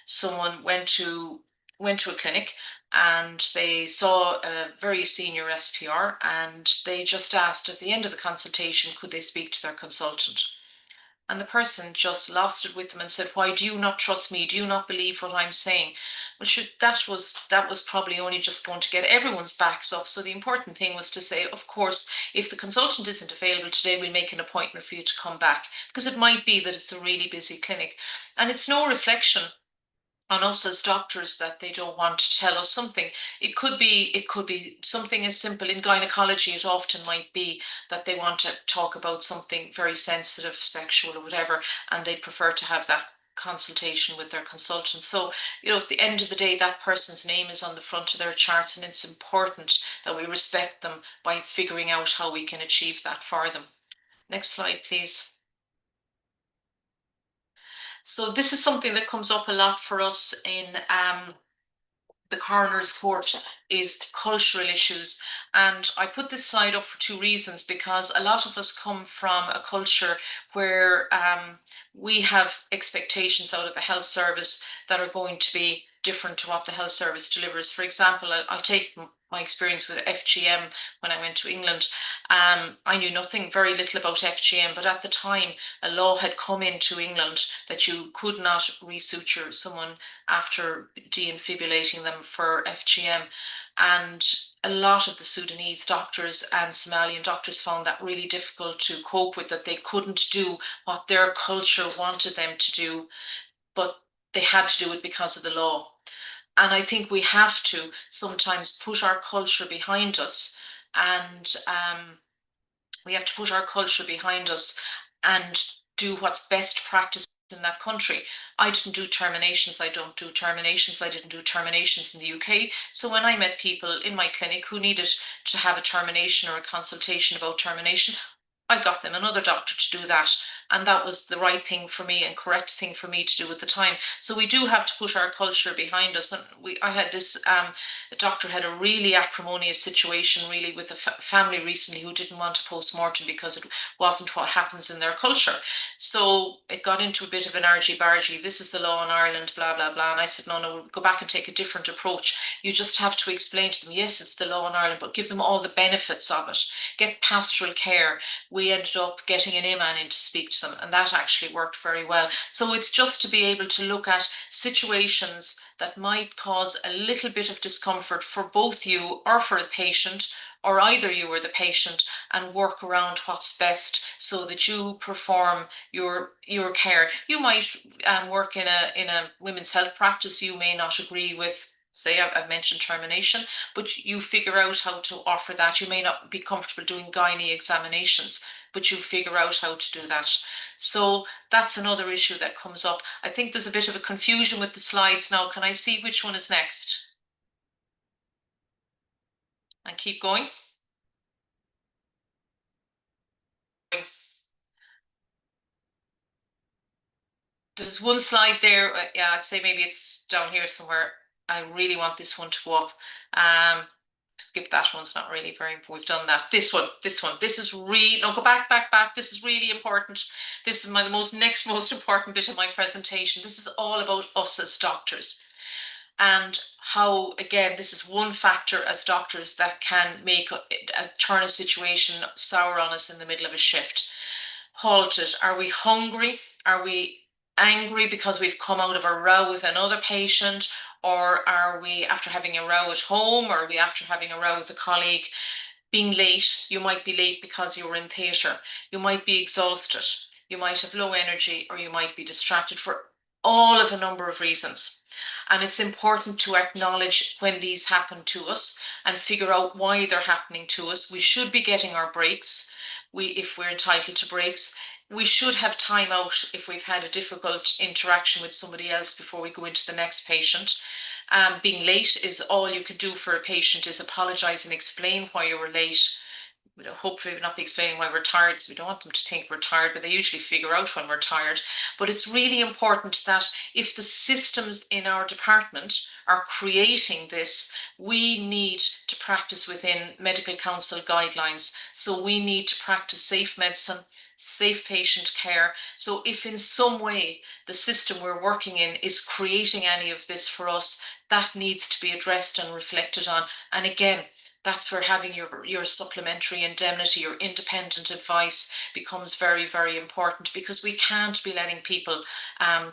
Speaker 3: someone went to a clinic and they saw a very senior SPR, and they just asked at the end of the consultation, could they speak to their consultant? And the person just lost it with them and said, why do you not trust me? Do you not believe what I'm saying? Well, sure, that was probably only just going to get everyone's backs up. So the important thing was to say, of course, if the consultant isn't available today, we'll make an appointment for you to come back, because it might be that it's a really busy clinic. And it's no reflection on us as doctors that they don't want to tell us something. It could be something as simple. In gynecology, it often might be that they want to talk about something very sensitive, sexual or whatever, and they prefer to have that consultation with their consultant. So, you know, at the end of the day, that person's name is on the front of their charts, and it's important that we respect them by figuring out how we can achieve that for them. Next slide, please. So this is something that comes up a lot for us in the coroner's court, is cultural issues. And I put this slide up for two reasons, because a lot of us come from a culture where we have expectations out of the health service that are going to be different to what the health service delivers. For example, I'll take my experience with FGM when I went to England. I knew very little about FGM, but at the time a law had come into England that you could not resuture someone after defibrillating them for FGM. And a lot of the Sudanese doctors and Somalian doctors found that really difficult to cope with, that they couldn't do what their culture wanted them to do, but they had to do it because of the law. And I think we have to sometimes put our culture behind us, and we have to put our culture behind us and do what's best practice in that country. I didn't do terminations. I don't do terminations. I didn't do terminations in the UK. So when I met people in my clinic who needed to have a termination or a consultation about termination, I got them another doctor to do that. And that was the right thing for me and correct thing for me to do at the time. So we do have to put our culture behind us. And I had this, the doctor had a really acrimonious situation really with a family recently who didn't want a post-mortem because it wasn't what happens in their culture. So it got into a bit of an argy-bargy. This is the law in Ireland, blah, blah, blah. And I said, no, go back and take a different approach. You just have to explain to them, yes, it's the law in Ireland, but give them all the benefits of it. Get pastoral care. We ended up getting an imam in to speak to them, and that actually worked very well. So it's just to be able to look at situations that might cause a little bit of discomfort for both you or for the patient, or either you or the patient, and work around what's best so that you perform your care. You might work in a women's health practice. You may not agree with, say, I've mentioned termination, but you figure out how to offer that. You may not be comfortable doing gynae examinations, but you figure out how to do that. So that's another issue that comes up. I think there's a bit of a confusion with the slides now. Can I see which one is next? And keep going. There's one slide there. Yeah, I'd say maybe it's down here somewhere. I really want this one to go up. Skip that one. It's not really very important. We've done that. This one. This is really, no, go back. This is really important. This is my next most important bit of my presentation. This is all about us as doctors, and how, again, this is one factor as doctors that can make turn a situation sour on us in the middle of a shift. Halt it. Are we hungry? Are we angry because we've come out of a row with another patient? Or are we after having a row at home? Or are we after having a row with a colleague? Being late, you might be late because you were in theatre. You might be exhausted. You might have low energy, or you might be distracted, for all of a number of reasons. And it's important to acknowledge when these happen to us and figure out why they're happening to us. We should be getting our breaks. if we're entitled to breaks. We should have time out if we've had a difficult interaction with somebody else before we go into the next patient. Being late is all you can do for a patient is apologize and explain why you were late. Hopefully we'll not be explaining why we're tired, because we don't want them to think we're tired, but they usually figure out when we're tired. But it's really important that if the systems in our department are creating this, we need to practice within medical council guidelines. So we need to practice safe medicine, safe patient care. So if in some way the system we're working in is creating any of this for us, that needs to be addressed and reflected on. And again, that's where having your supplementary indemnity, your independent advice becomes very, very important, because we can't be letting people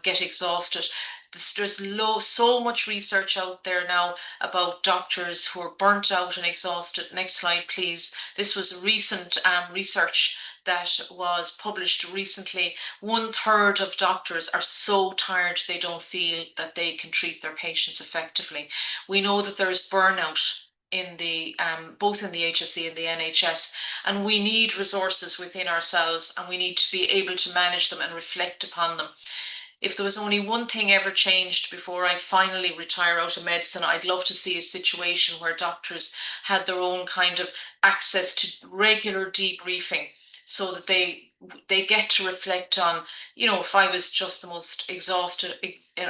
Speaker 3: get exhausted. There's so much research out there now about doctors who are burnt out and exhausted. Next slide, please. This was recent research that was published recently. 1/3 of doctors are so tired they don't feel that they can treat their patients effectively. We know that there is burnout in the both in the HSE and the NHS, and we need resources within ourselves, and we need to be able to manage them and reflect upon them. If there was only one thing ever changed before I finally retire out of medicine, I'd love to see a situation where doctors had their own kind of access to regular debriefing, so that they get to reflect on, if I was just the most exhausted,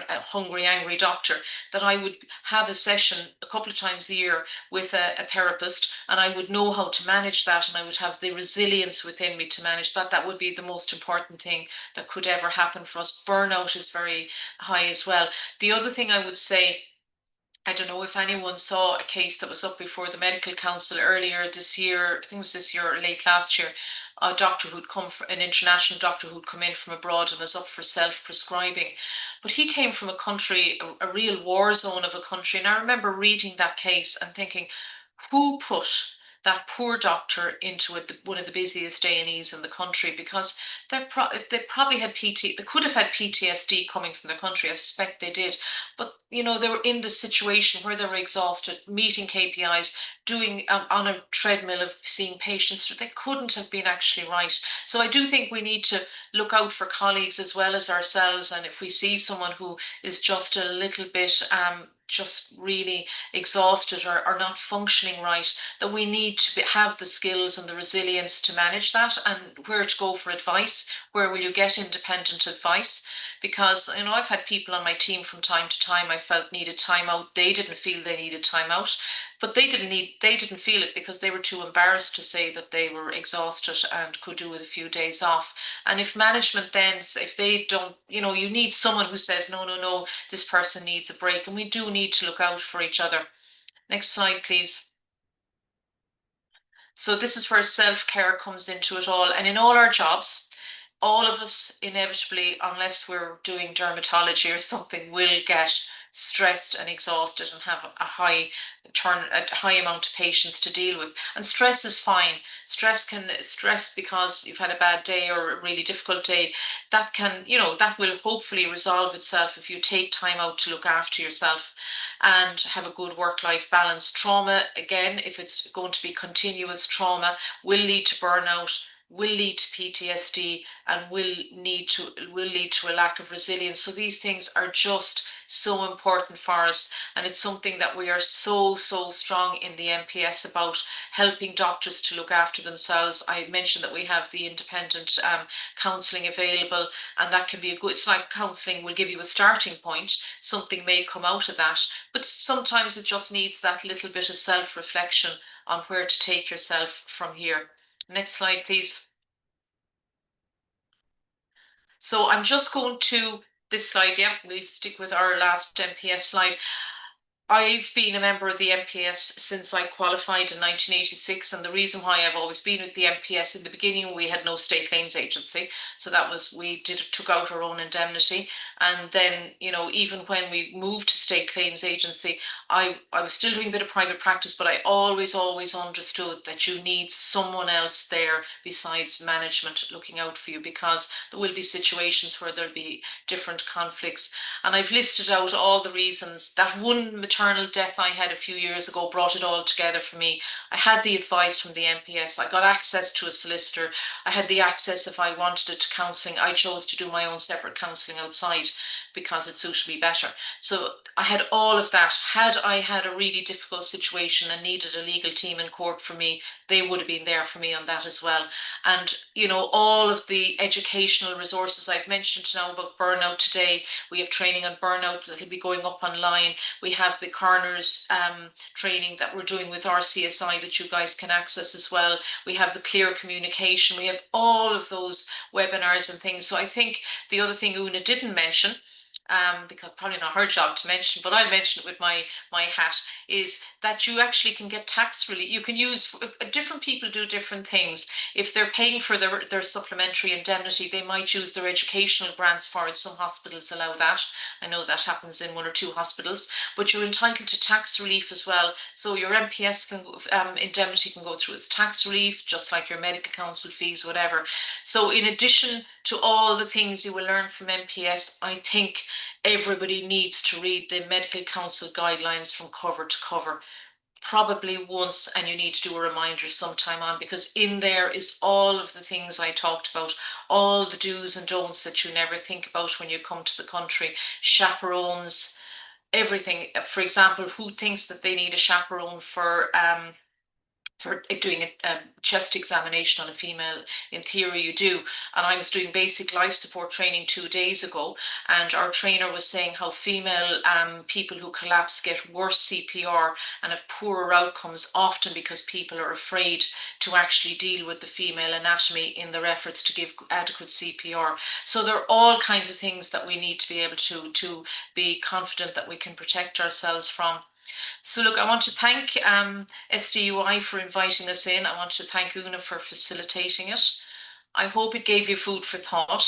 Speaker 3: hungry, angry doctor, that I would have a session a couple of times a year with a therapist, and I would know how to manage that, and I would have the resilience within me to manage that. That would be the most important thing that could ever happen for us. Burnout is very high as well. The other thing I would say, I don't know if anyone saw a case that was up before the Medical Council earlier this year, I think it was this year or late last year, a doctor who'd come from an international doctor who'd come in from abroad and was up for self-prescribing. But he came from a country, a real war zone of a country. And I remember reading that case and thinking, who put that poor doctor into one of the busiest A&Es in the country? Because they probably had they could have had PTSD coming from the country. I suspect they did. But, they were in the situation where they were exhausted, meeting KPIs, doing on a treadmill of seeing patients. They couldn't have been actually right. So I do think we need to look out for colleagues as well as ourselves. And if we see someone who is just a little bit just really exhausted or not functioning right, that we need to have the skills and the resilience to manage that, and where to go for advice. Where will you get independent advice? Because I've had people on my team from time to time I felt needed time out. They didn't feel they needed time out, but they didn't feel it because they were too embarrassed to say that they were exhausted and could do with a few days off. And if management then, if they don't, you need someone who says, no, this person needs a break, and we do need to look out for each other. Next slide, please. So this is where self-care comes into it all. And in all our jobs, all of us inevitably, unless we're doing dermatology or something, will get stressed and exhausted and have a high amount of patients to deal with. And stress is fine. Stress because you've had a bad day or a really difficult day, that can, that will hopefully resolve itself if you take time out to look after yourself and have a good work-life balance. Trauma, again, if it's going to be continuous trauma, will lead to burnout, will lead to PTSD, and will lead to a lack of resilience. So these things are just so important for us, and it's something that we are so strong in the MPS about, helping doctors to look after themselves. I mentioned that we have the independent counselling available, and that can be it's like counselling will give you a starting point. Something may come out of that, but sometimes it just needs that little bit of self-reflection on where to take yourself from here. Next slide, please. So I'm just going to this slide. Yeah, we'll stick with our last MPS slide. I've been a member of the MPS since I qualified in 1986, and the reason why I've always been with the MPS, in the beginning we had no state claims agency, so that was, we took out our own indemnity, and then even when we moved to state claims agency, I was still doing a bit of private practice, but I always understood that you need someone else there besides management looking out for you, because there will be situations where there'll be different conflicts. And I've listed out all the reasons that one maternity maternal death I had a few years ago brought it all together for me. I had the advice from the MPS. I got access to a solicitor. I had the access if I wanted it to counselling. I chose to do my own separate counselling outside because it suited me better. So I had all of that. Had I had a really difficult situation and needed a legal team in court for me, they would have been there for me on that as well. And, you know, all of the educational resources I've mentioned now about burnout today, we have training on burnout that'll be going up online. We have the coroner's training that we're doing with RCSI that you guys can access as well. We have the clear communication. We have all of those webinars and things. So I think the other thing Una didn't mention, because probably not her job to mention, but I'll mention it with my hat, is that you actually can get tax relief. You can use, different people do different things. If they're paying for their supplementary indemnity, they might use their educational grants for it. Some hospitals allow that. I know that happens in 1 or 2 hospitals, but you're entitled to tax relief as well. So your MPS can indemnity can go through as tax relief, just like your medical council fees, whatever. So in addition to all the things you will learn from MPS, I think everybody needs to read the Medical Council guidelines from cover to cover, probably once, and you need to do a reminder sometime on, because in there is all of the things I talked about, all the do's and don'ts that you never think about when you come to the country, chaperones, everything. For example, who thinks that they need a chaperone for doing a chest examination on a female? In theory you do. And I was doing basic life support training 2 days ago, and our trainer was saying how female people who collapse get worse CPR and have poorer outcomes, often because people are afraid to actually deal with the female anatomy in their efforts to give adequate CPR. So there are all kinds of things that we need to be able to be confident that we can protect ourselves from. So look, I want to thank SDUI for inviting us in. I want to thank Una for facilitating it. I hope it gave you food for thought.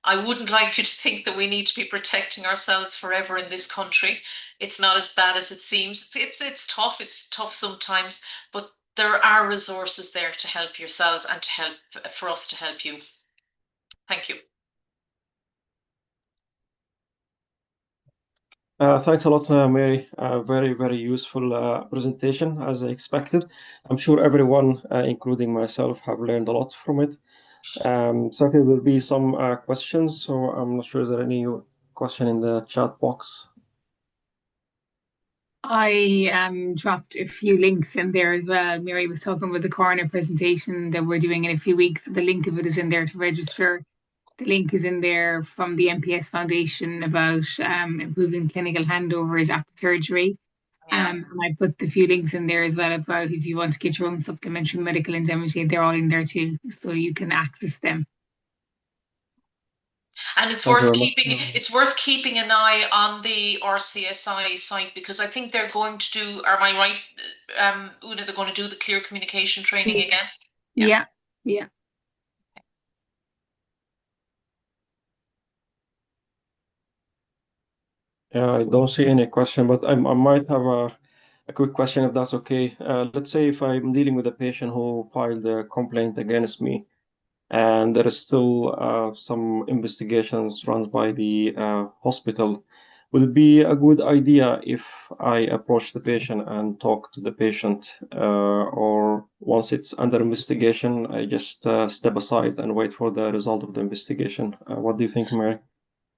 Speaker 3: I wouldn't like you to think that we need to be protecting ourselves forever in this country. It's not as bad as it seems. It's tough sometimes, but there are resources there to help yourselves and to help for us to help you. Thank you.
Speaker 2: Thanks a lot, Mary. Very, very useful presentation, as I expected. I'm sure everyone, including myself, have learned a lot from it. Certainly, there will be some questions, so I'm not sure is there any question in the chat box.
Speaker 1: I dropped a few links in there as well. Mary was talking about the coroner presentation that we're doing in a few weeks. The link of it is in there to register. The link is in there from the MPS Foundation about improving clinical handovers after surgery. And I put the few links in there as well about if you want to get your own supplementary medical indemnity, they're all in there too, so you can access them.
Speaker 3: And it's worth keeping an eye on the RCSI site, because I think they're going to do, am I right, Una, they're going to do the clear communication training again?
Speaker 1: Yeah.
Speaker 2: I don't see any question, but I might have a quick question if that's okay. Let's say if I'm dealing with a patient who filed a complaint against me, and there is still some investigations run by the hospital. Would it be a good idea if I approach the patient and talk to the patient, or once it's under investigation, I just step aside and wait for the result of the investigation? What do you think, Mary?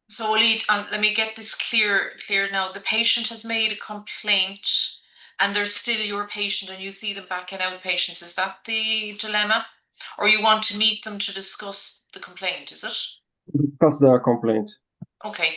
Speaker 3: So Walid, let me get this clear now. The patient has made a complaint and they're still your patient and you see them back in outpatients. Is that the dilemma? Or you want to meet them to discuss the complaint, is it?
Speaker 2: Discuss the complaint.
Speaker 3: Okay.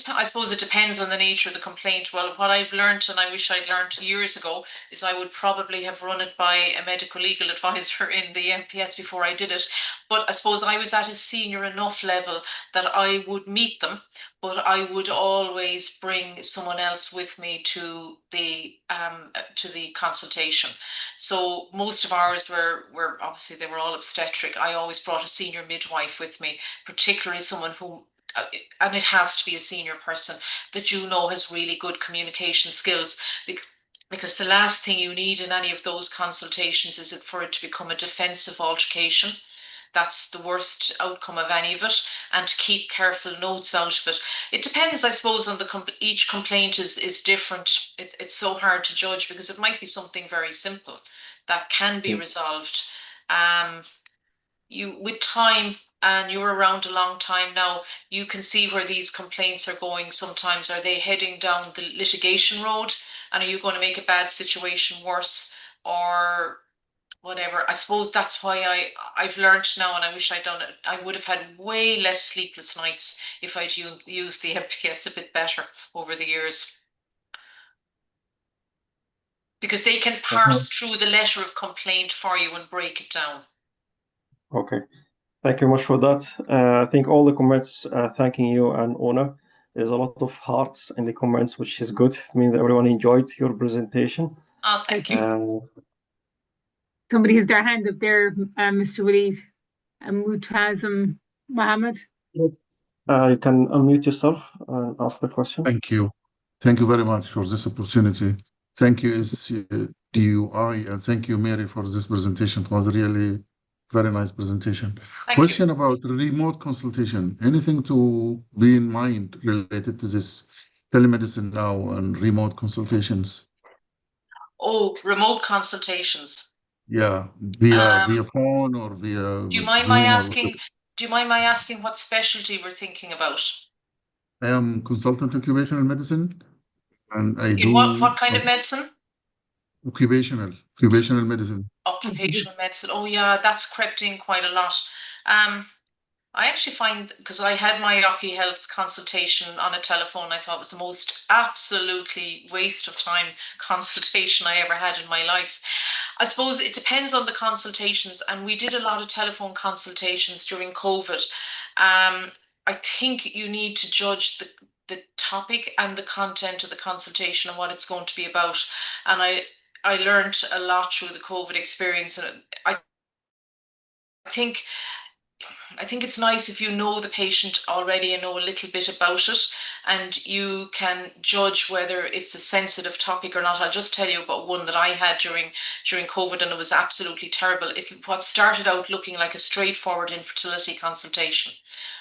Speaker 3: I suppose it depends on the nature of the complaint. Well, what I've learned, and I wish I'd learned years ago, is I would probably have run it by a medical legal advisor in the MPS before I did it. But I suppose I was at a senior enough level that I would meet them, but I would always bring someone else with me to the consultation. So most of ours were obviously, they were all obstetric. I always brought a senior midwife with me, particularly someone who, and it has to be a senior person that you know has really good communication skills, because the last thing you need in any of those consultations is for it to become a defensive altercation. that's the worst outcome of any of it, and to keep careful notes out of it. It depends, I suppose, on each complaint is different. It's so hard to judge because it might be something very simple that can be resolved. With time, and you're around a long time now, you can see where these complaints are going. Sometimes are they heading down the litigation road, and are you going to make a bad situation worse, or whatever? I suppose that's why I've learned now, and I wish I'd done it. I would have had way less sleepless nights if I'd used the MPS a bit better over the years, because they can parse through the letter of complaint for you and break it down.
Speaker 2: Okay. Thank you much for that. I think all the comments thanking you and Ona. There's a lot of hearts in the comments, which is good. It means everyone enjoyed your presentation.
Speaker 3: Oh, thank you.
Speaker 1: Somebody has their hand up there, Mr. Waleed. Mutazim Mohammed.
Speaker 2: You can unmute yourself and ask the question.
Speaker 4: Thank you. Thank you very much for this opportunity. Thank you, SDUI, and thank you, Mary, for this presentation. It was really very nice presentation. Question about remote consultation. Anything to be in mind related to this telemedicine now and remote consultations?
Speaker 3: Oh, remote consultations.
Speaker 4: Yeah, via phone or via
Speaker 3: Do you mind my asking? Do you mind my asking what specialty we're thinking about?
Speaker 4: I am consultant occupational medicine, and I do.
Speaker 3: What kind of medicine?
Speaker 4: Occupational medicine.
Speaker 3: Occupational medicine. Oh yeah, that's crept in quite a lot. I actually find, because I had my OccuHealth consultation on a telephone, I thought it was the most absolutely waste of time consultation I ever had in my life. I suppose it depends on the consultations, and we did a lot of telephone consultations during COVID. I think you need to judge the topic and the content of the consultation and what it's going to be about. And I learned a lot through the COVID experience, and I think it's nice if you know the patient already and know a little bit about it, and you can judge whether it's a sensitive topic or not. I'll just tell you about one that I had during COVID, and it was absolutely terrible. What started out looking like a straightforward infertility consultation.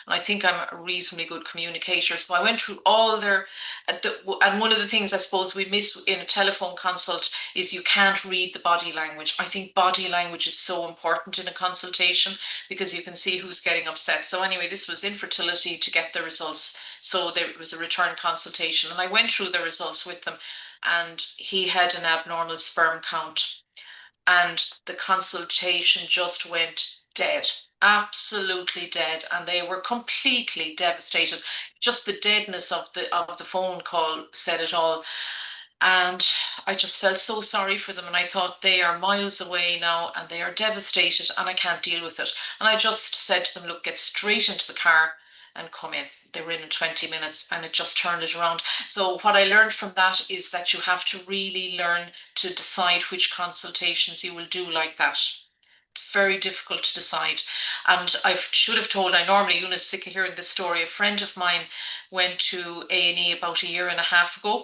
Speaker 3: And I think I'm a reasonably good communicator. So I went through all their, and one of the things I suppose we miss in a telephone consult is you can't read the body language. I think body language is so important in a consultation because you can see who's getting upset. So anyway, this was infertility to get the results. So there was a return consultation, and I went through the results with them, and he had an abnormal sperm count, and the consultation just went dead. Absolutely dead, and they were completely devastated. Just the deadness of the phone call said it all. And I just felt so sorry for them, and I thought they are miles away now and they are devastated and I can't deal with it. And I just said to them, look, get straight into the car and come in. They were in 20 minutes, and it just turned it around. So what I learned from that is that you have to really learn to decide which consultations you will do like that. Very difficult to decide. And I should have told, I normally, Eunice, sick of hearing this story. A friend of mine went to A&E about a year and a half ago.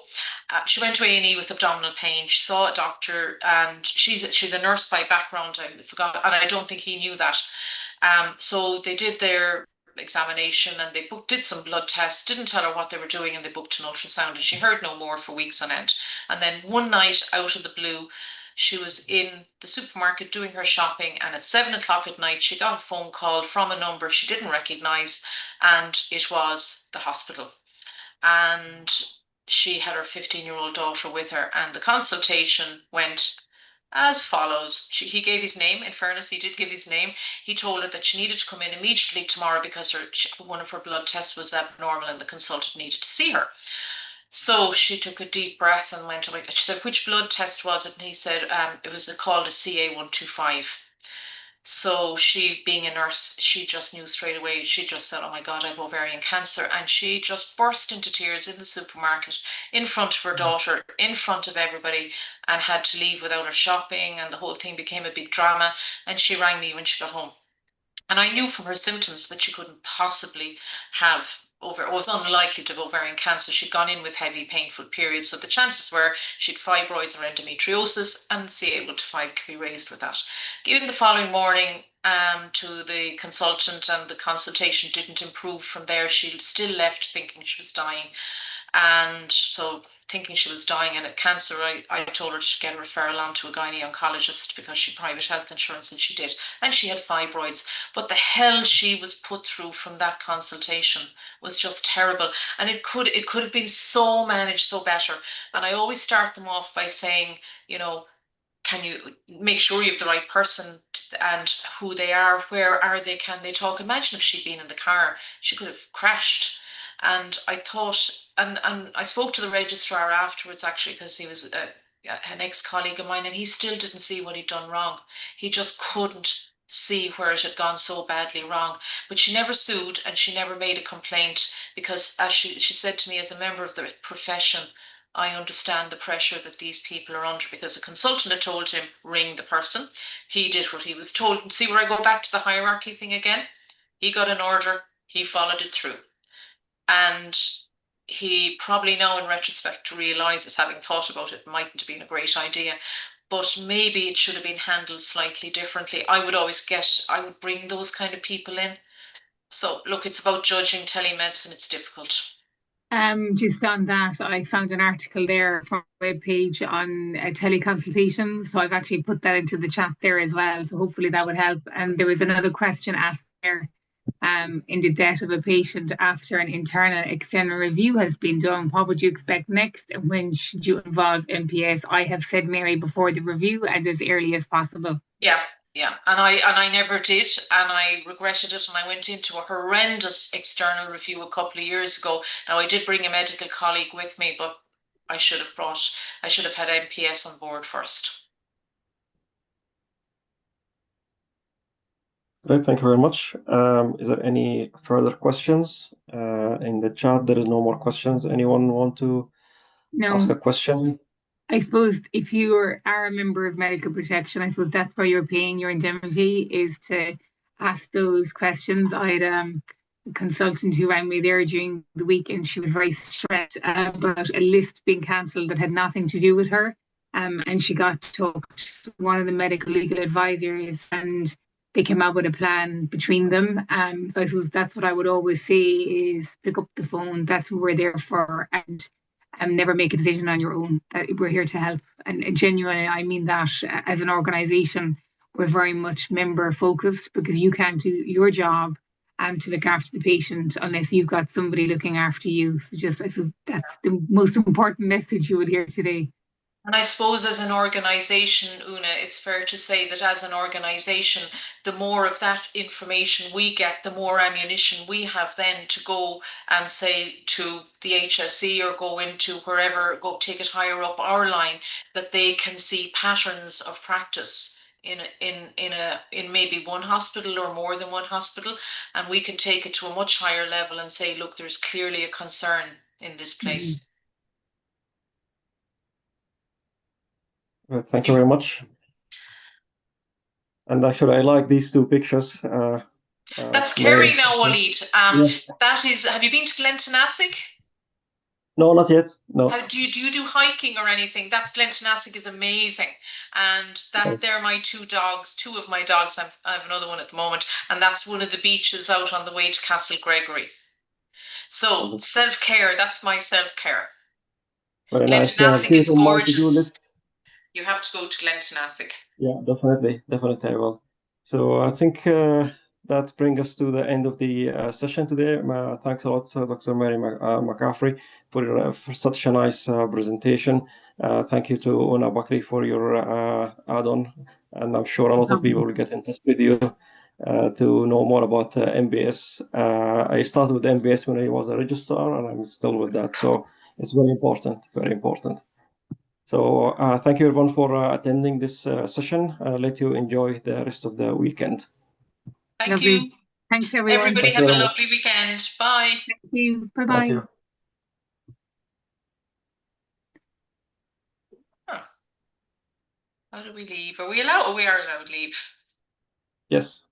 Speaker 3: She went to A&E with abdominal pain. She saw a doctor, and she's a nurse by background. I forgot, and I don't think he knew that. So they did their examination, and they did some blood tests, didn't tell her what they were doing, and they booked an ultrasound, and she heard no more for weeks on end. And then one night, out of the blue, she was in the supermarket doing her shopping, and at 7 o'clock at night she got a phone call from a number she didn't recognize, and it was the hospital. And she had her 15-year-old daughter with her, and the consultation went as follows. He gave his name. In fairness, he did give his name. He told her that she needed to come in immediately tomorrow because one of her blood tests was abnormal and the consultant needed to see her. So she took a deep breath and went away. She said, which blood test was it? And he said, it was called a CA125. So she, being a nurse, she just knew straight away. She just said, oh my God, I have ovarian cancer. And she just burst into tears in the supermarket, in front of her daughter, in front of everybody, and had to leave without her shopping. And the whole thing became a big drama. And she rang me when she got home. And I knew from her symptoms that she couldn't possibly have was unlikely to have ovarian cancer. She'd gone in with heavy, painful periods. So the chances were she'd fibroids or endometriosis, and CA125 could be raised with that. Given the following morning, to the consultant, and the consultation didn't improve from there. She still left thinking she was dying. And so, thinking she was dying and cancer, I told her to get a referral on to a gynae-oncologist because she private health insurance, and she did. And she had fibroids. But the hell she was put through from that consultation was just terrible. And it could have been so managed so better. And I always start them off by saying, you know, can you make sure you have the right person and who they are, where are they, can they talk? Imagine if she'd been in the car, she could have crashed. And I thought, and I spoke to the registrar afterwards, actually, because he was an ex-colleague of mine, and he still didn't see what he'd done wrong. He just couldn't see where it had gone so badly wrong. But she never sued, and she never made a complaint, because as she said to me, as a member of the profession, I understand the pressure that these people are under, because a consultant had told him, ring the person. He did what he was told. See where I go back to the hierarchy thing again? He got an order, he followed it through. And he probably now in retrospect realizes, having thought about it, mightn't have been a great idea. But maybe it should have been handled slightly differently. I would bring those kind of people in. So look, it's about judging telemedicine. It's difficult.
Speaker 1: Just on that, I found an article there from a webpage on teleconsultations. So I've actually put that into the chat there as well. So hopefully that would help. And there was another question asked there. In the death of a patient after an internal external review has been done, what would you expect next, and when should you involve MPS? I have said, Mary, before the review and as early as possible.
Speaker 3: Yeah, and I never did, and I regretted it, and I went into a horrendous external review a couple of years ago. Now, I did bring a medical colleague with me, but I should have had MPS on board first.
Speaker 2: Great, thank you very much. Is there any further questions? In the chat, there is no more questions. Anyone want to ask a question?
Speaker 1: I suppose if you are a member of medical protection, I suppose that's where you're paying your indemnity, is to ask those questions. I had a consultant who rang me there during the week, and she was very stressed about a list being cancelled that had nothing to do with her. And she got to talk to one of the medical legal advisors, and they came up with a plan between them. So I suppose that's what I would always say, is pick up the phone. That's what we're there for. And never make a decision on your own. That we're here to help. And genuinely, I mean that as an organisation, we're very much member focused, because you can't do your job to look after the patient unless you've got somebody looking after you. So I feel that's the most important message you would hear today.
Speaker 3: And I suppose as an organisation, Una, it's fair to say that as an organisation, the more of that information we get, the more ammunition we have then to go and say to the HSE or go into wherever, go take it higher up our line, that they can see patterns of practice in maybe one hospital or more than one hospital, and we can take it to a much higher level and say, look, there's clearly a concern in this place.
Speaker 1: Mm-hmm.
Speaker 2: Thank you very much. And actually, I like these two pictures.
Speaker 3: That's Kerry now, Walid. That is, have you been to Glen Tenasseag?
Speaker 2: No, not yet. No.
Speaker 3: Do you do hiking or anything? That's Glen Tenasseag is amazing. And they're my two dogs, two of my dogs. I have another one at the moment. And that's one of the beaches out on the way to Castle Gregory. So self-care, that's my self-care.
Speaker 2: Very
Speaker 3: Glen
Speaker 2: nice.
Speaker 3: Tenasseag is gorgeous.
Speaker 2: You
Speaker 3: have to go to Glen Tenasseag.
Speaker 2: Yeah, definitely I will. So I think that brings us to the end of the session today. Thanks a lot, Dr. Mary McCaffery, for such a nice presentation. Thank you to Una Bakri for your add-on, and I'm sure a lot of people will get in touch with you to know more about MBS. I started with MBS when I was a registrar, and I'm still with that. So it's very important, very important. So thank you everyone for attending this session. Let you enjoy the rest of the weekend.
Speaker 3: Thank you.
Speaker 1: Thanks everyone.
Speaker 3: Everybody have a lovely weekend. Bye.
Speaker 1: Thank you. Bye-bye.
Speaker 2: Thank you.
Speaker 3: How do we leave? Are we allowed? We are allowed to leave.
Speaker 2: Yes.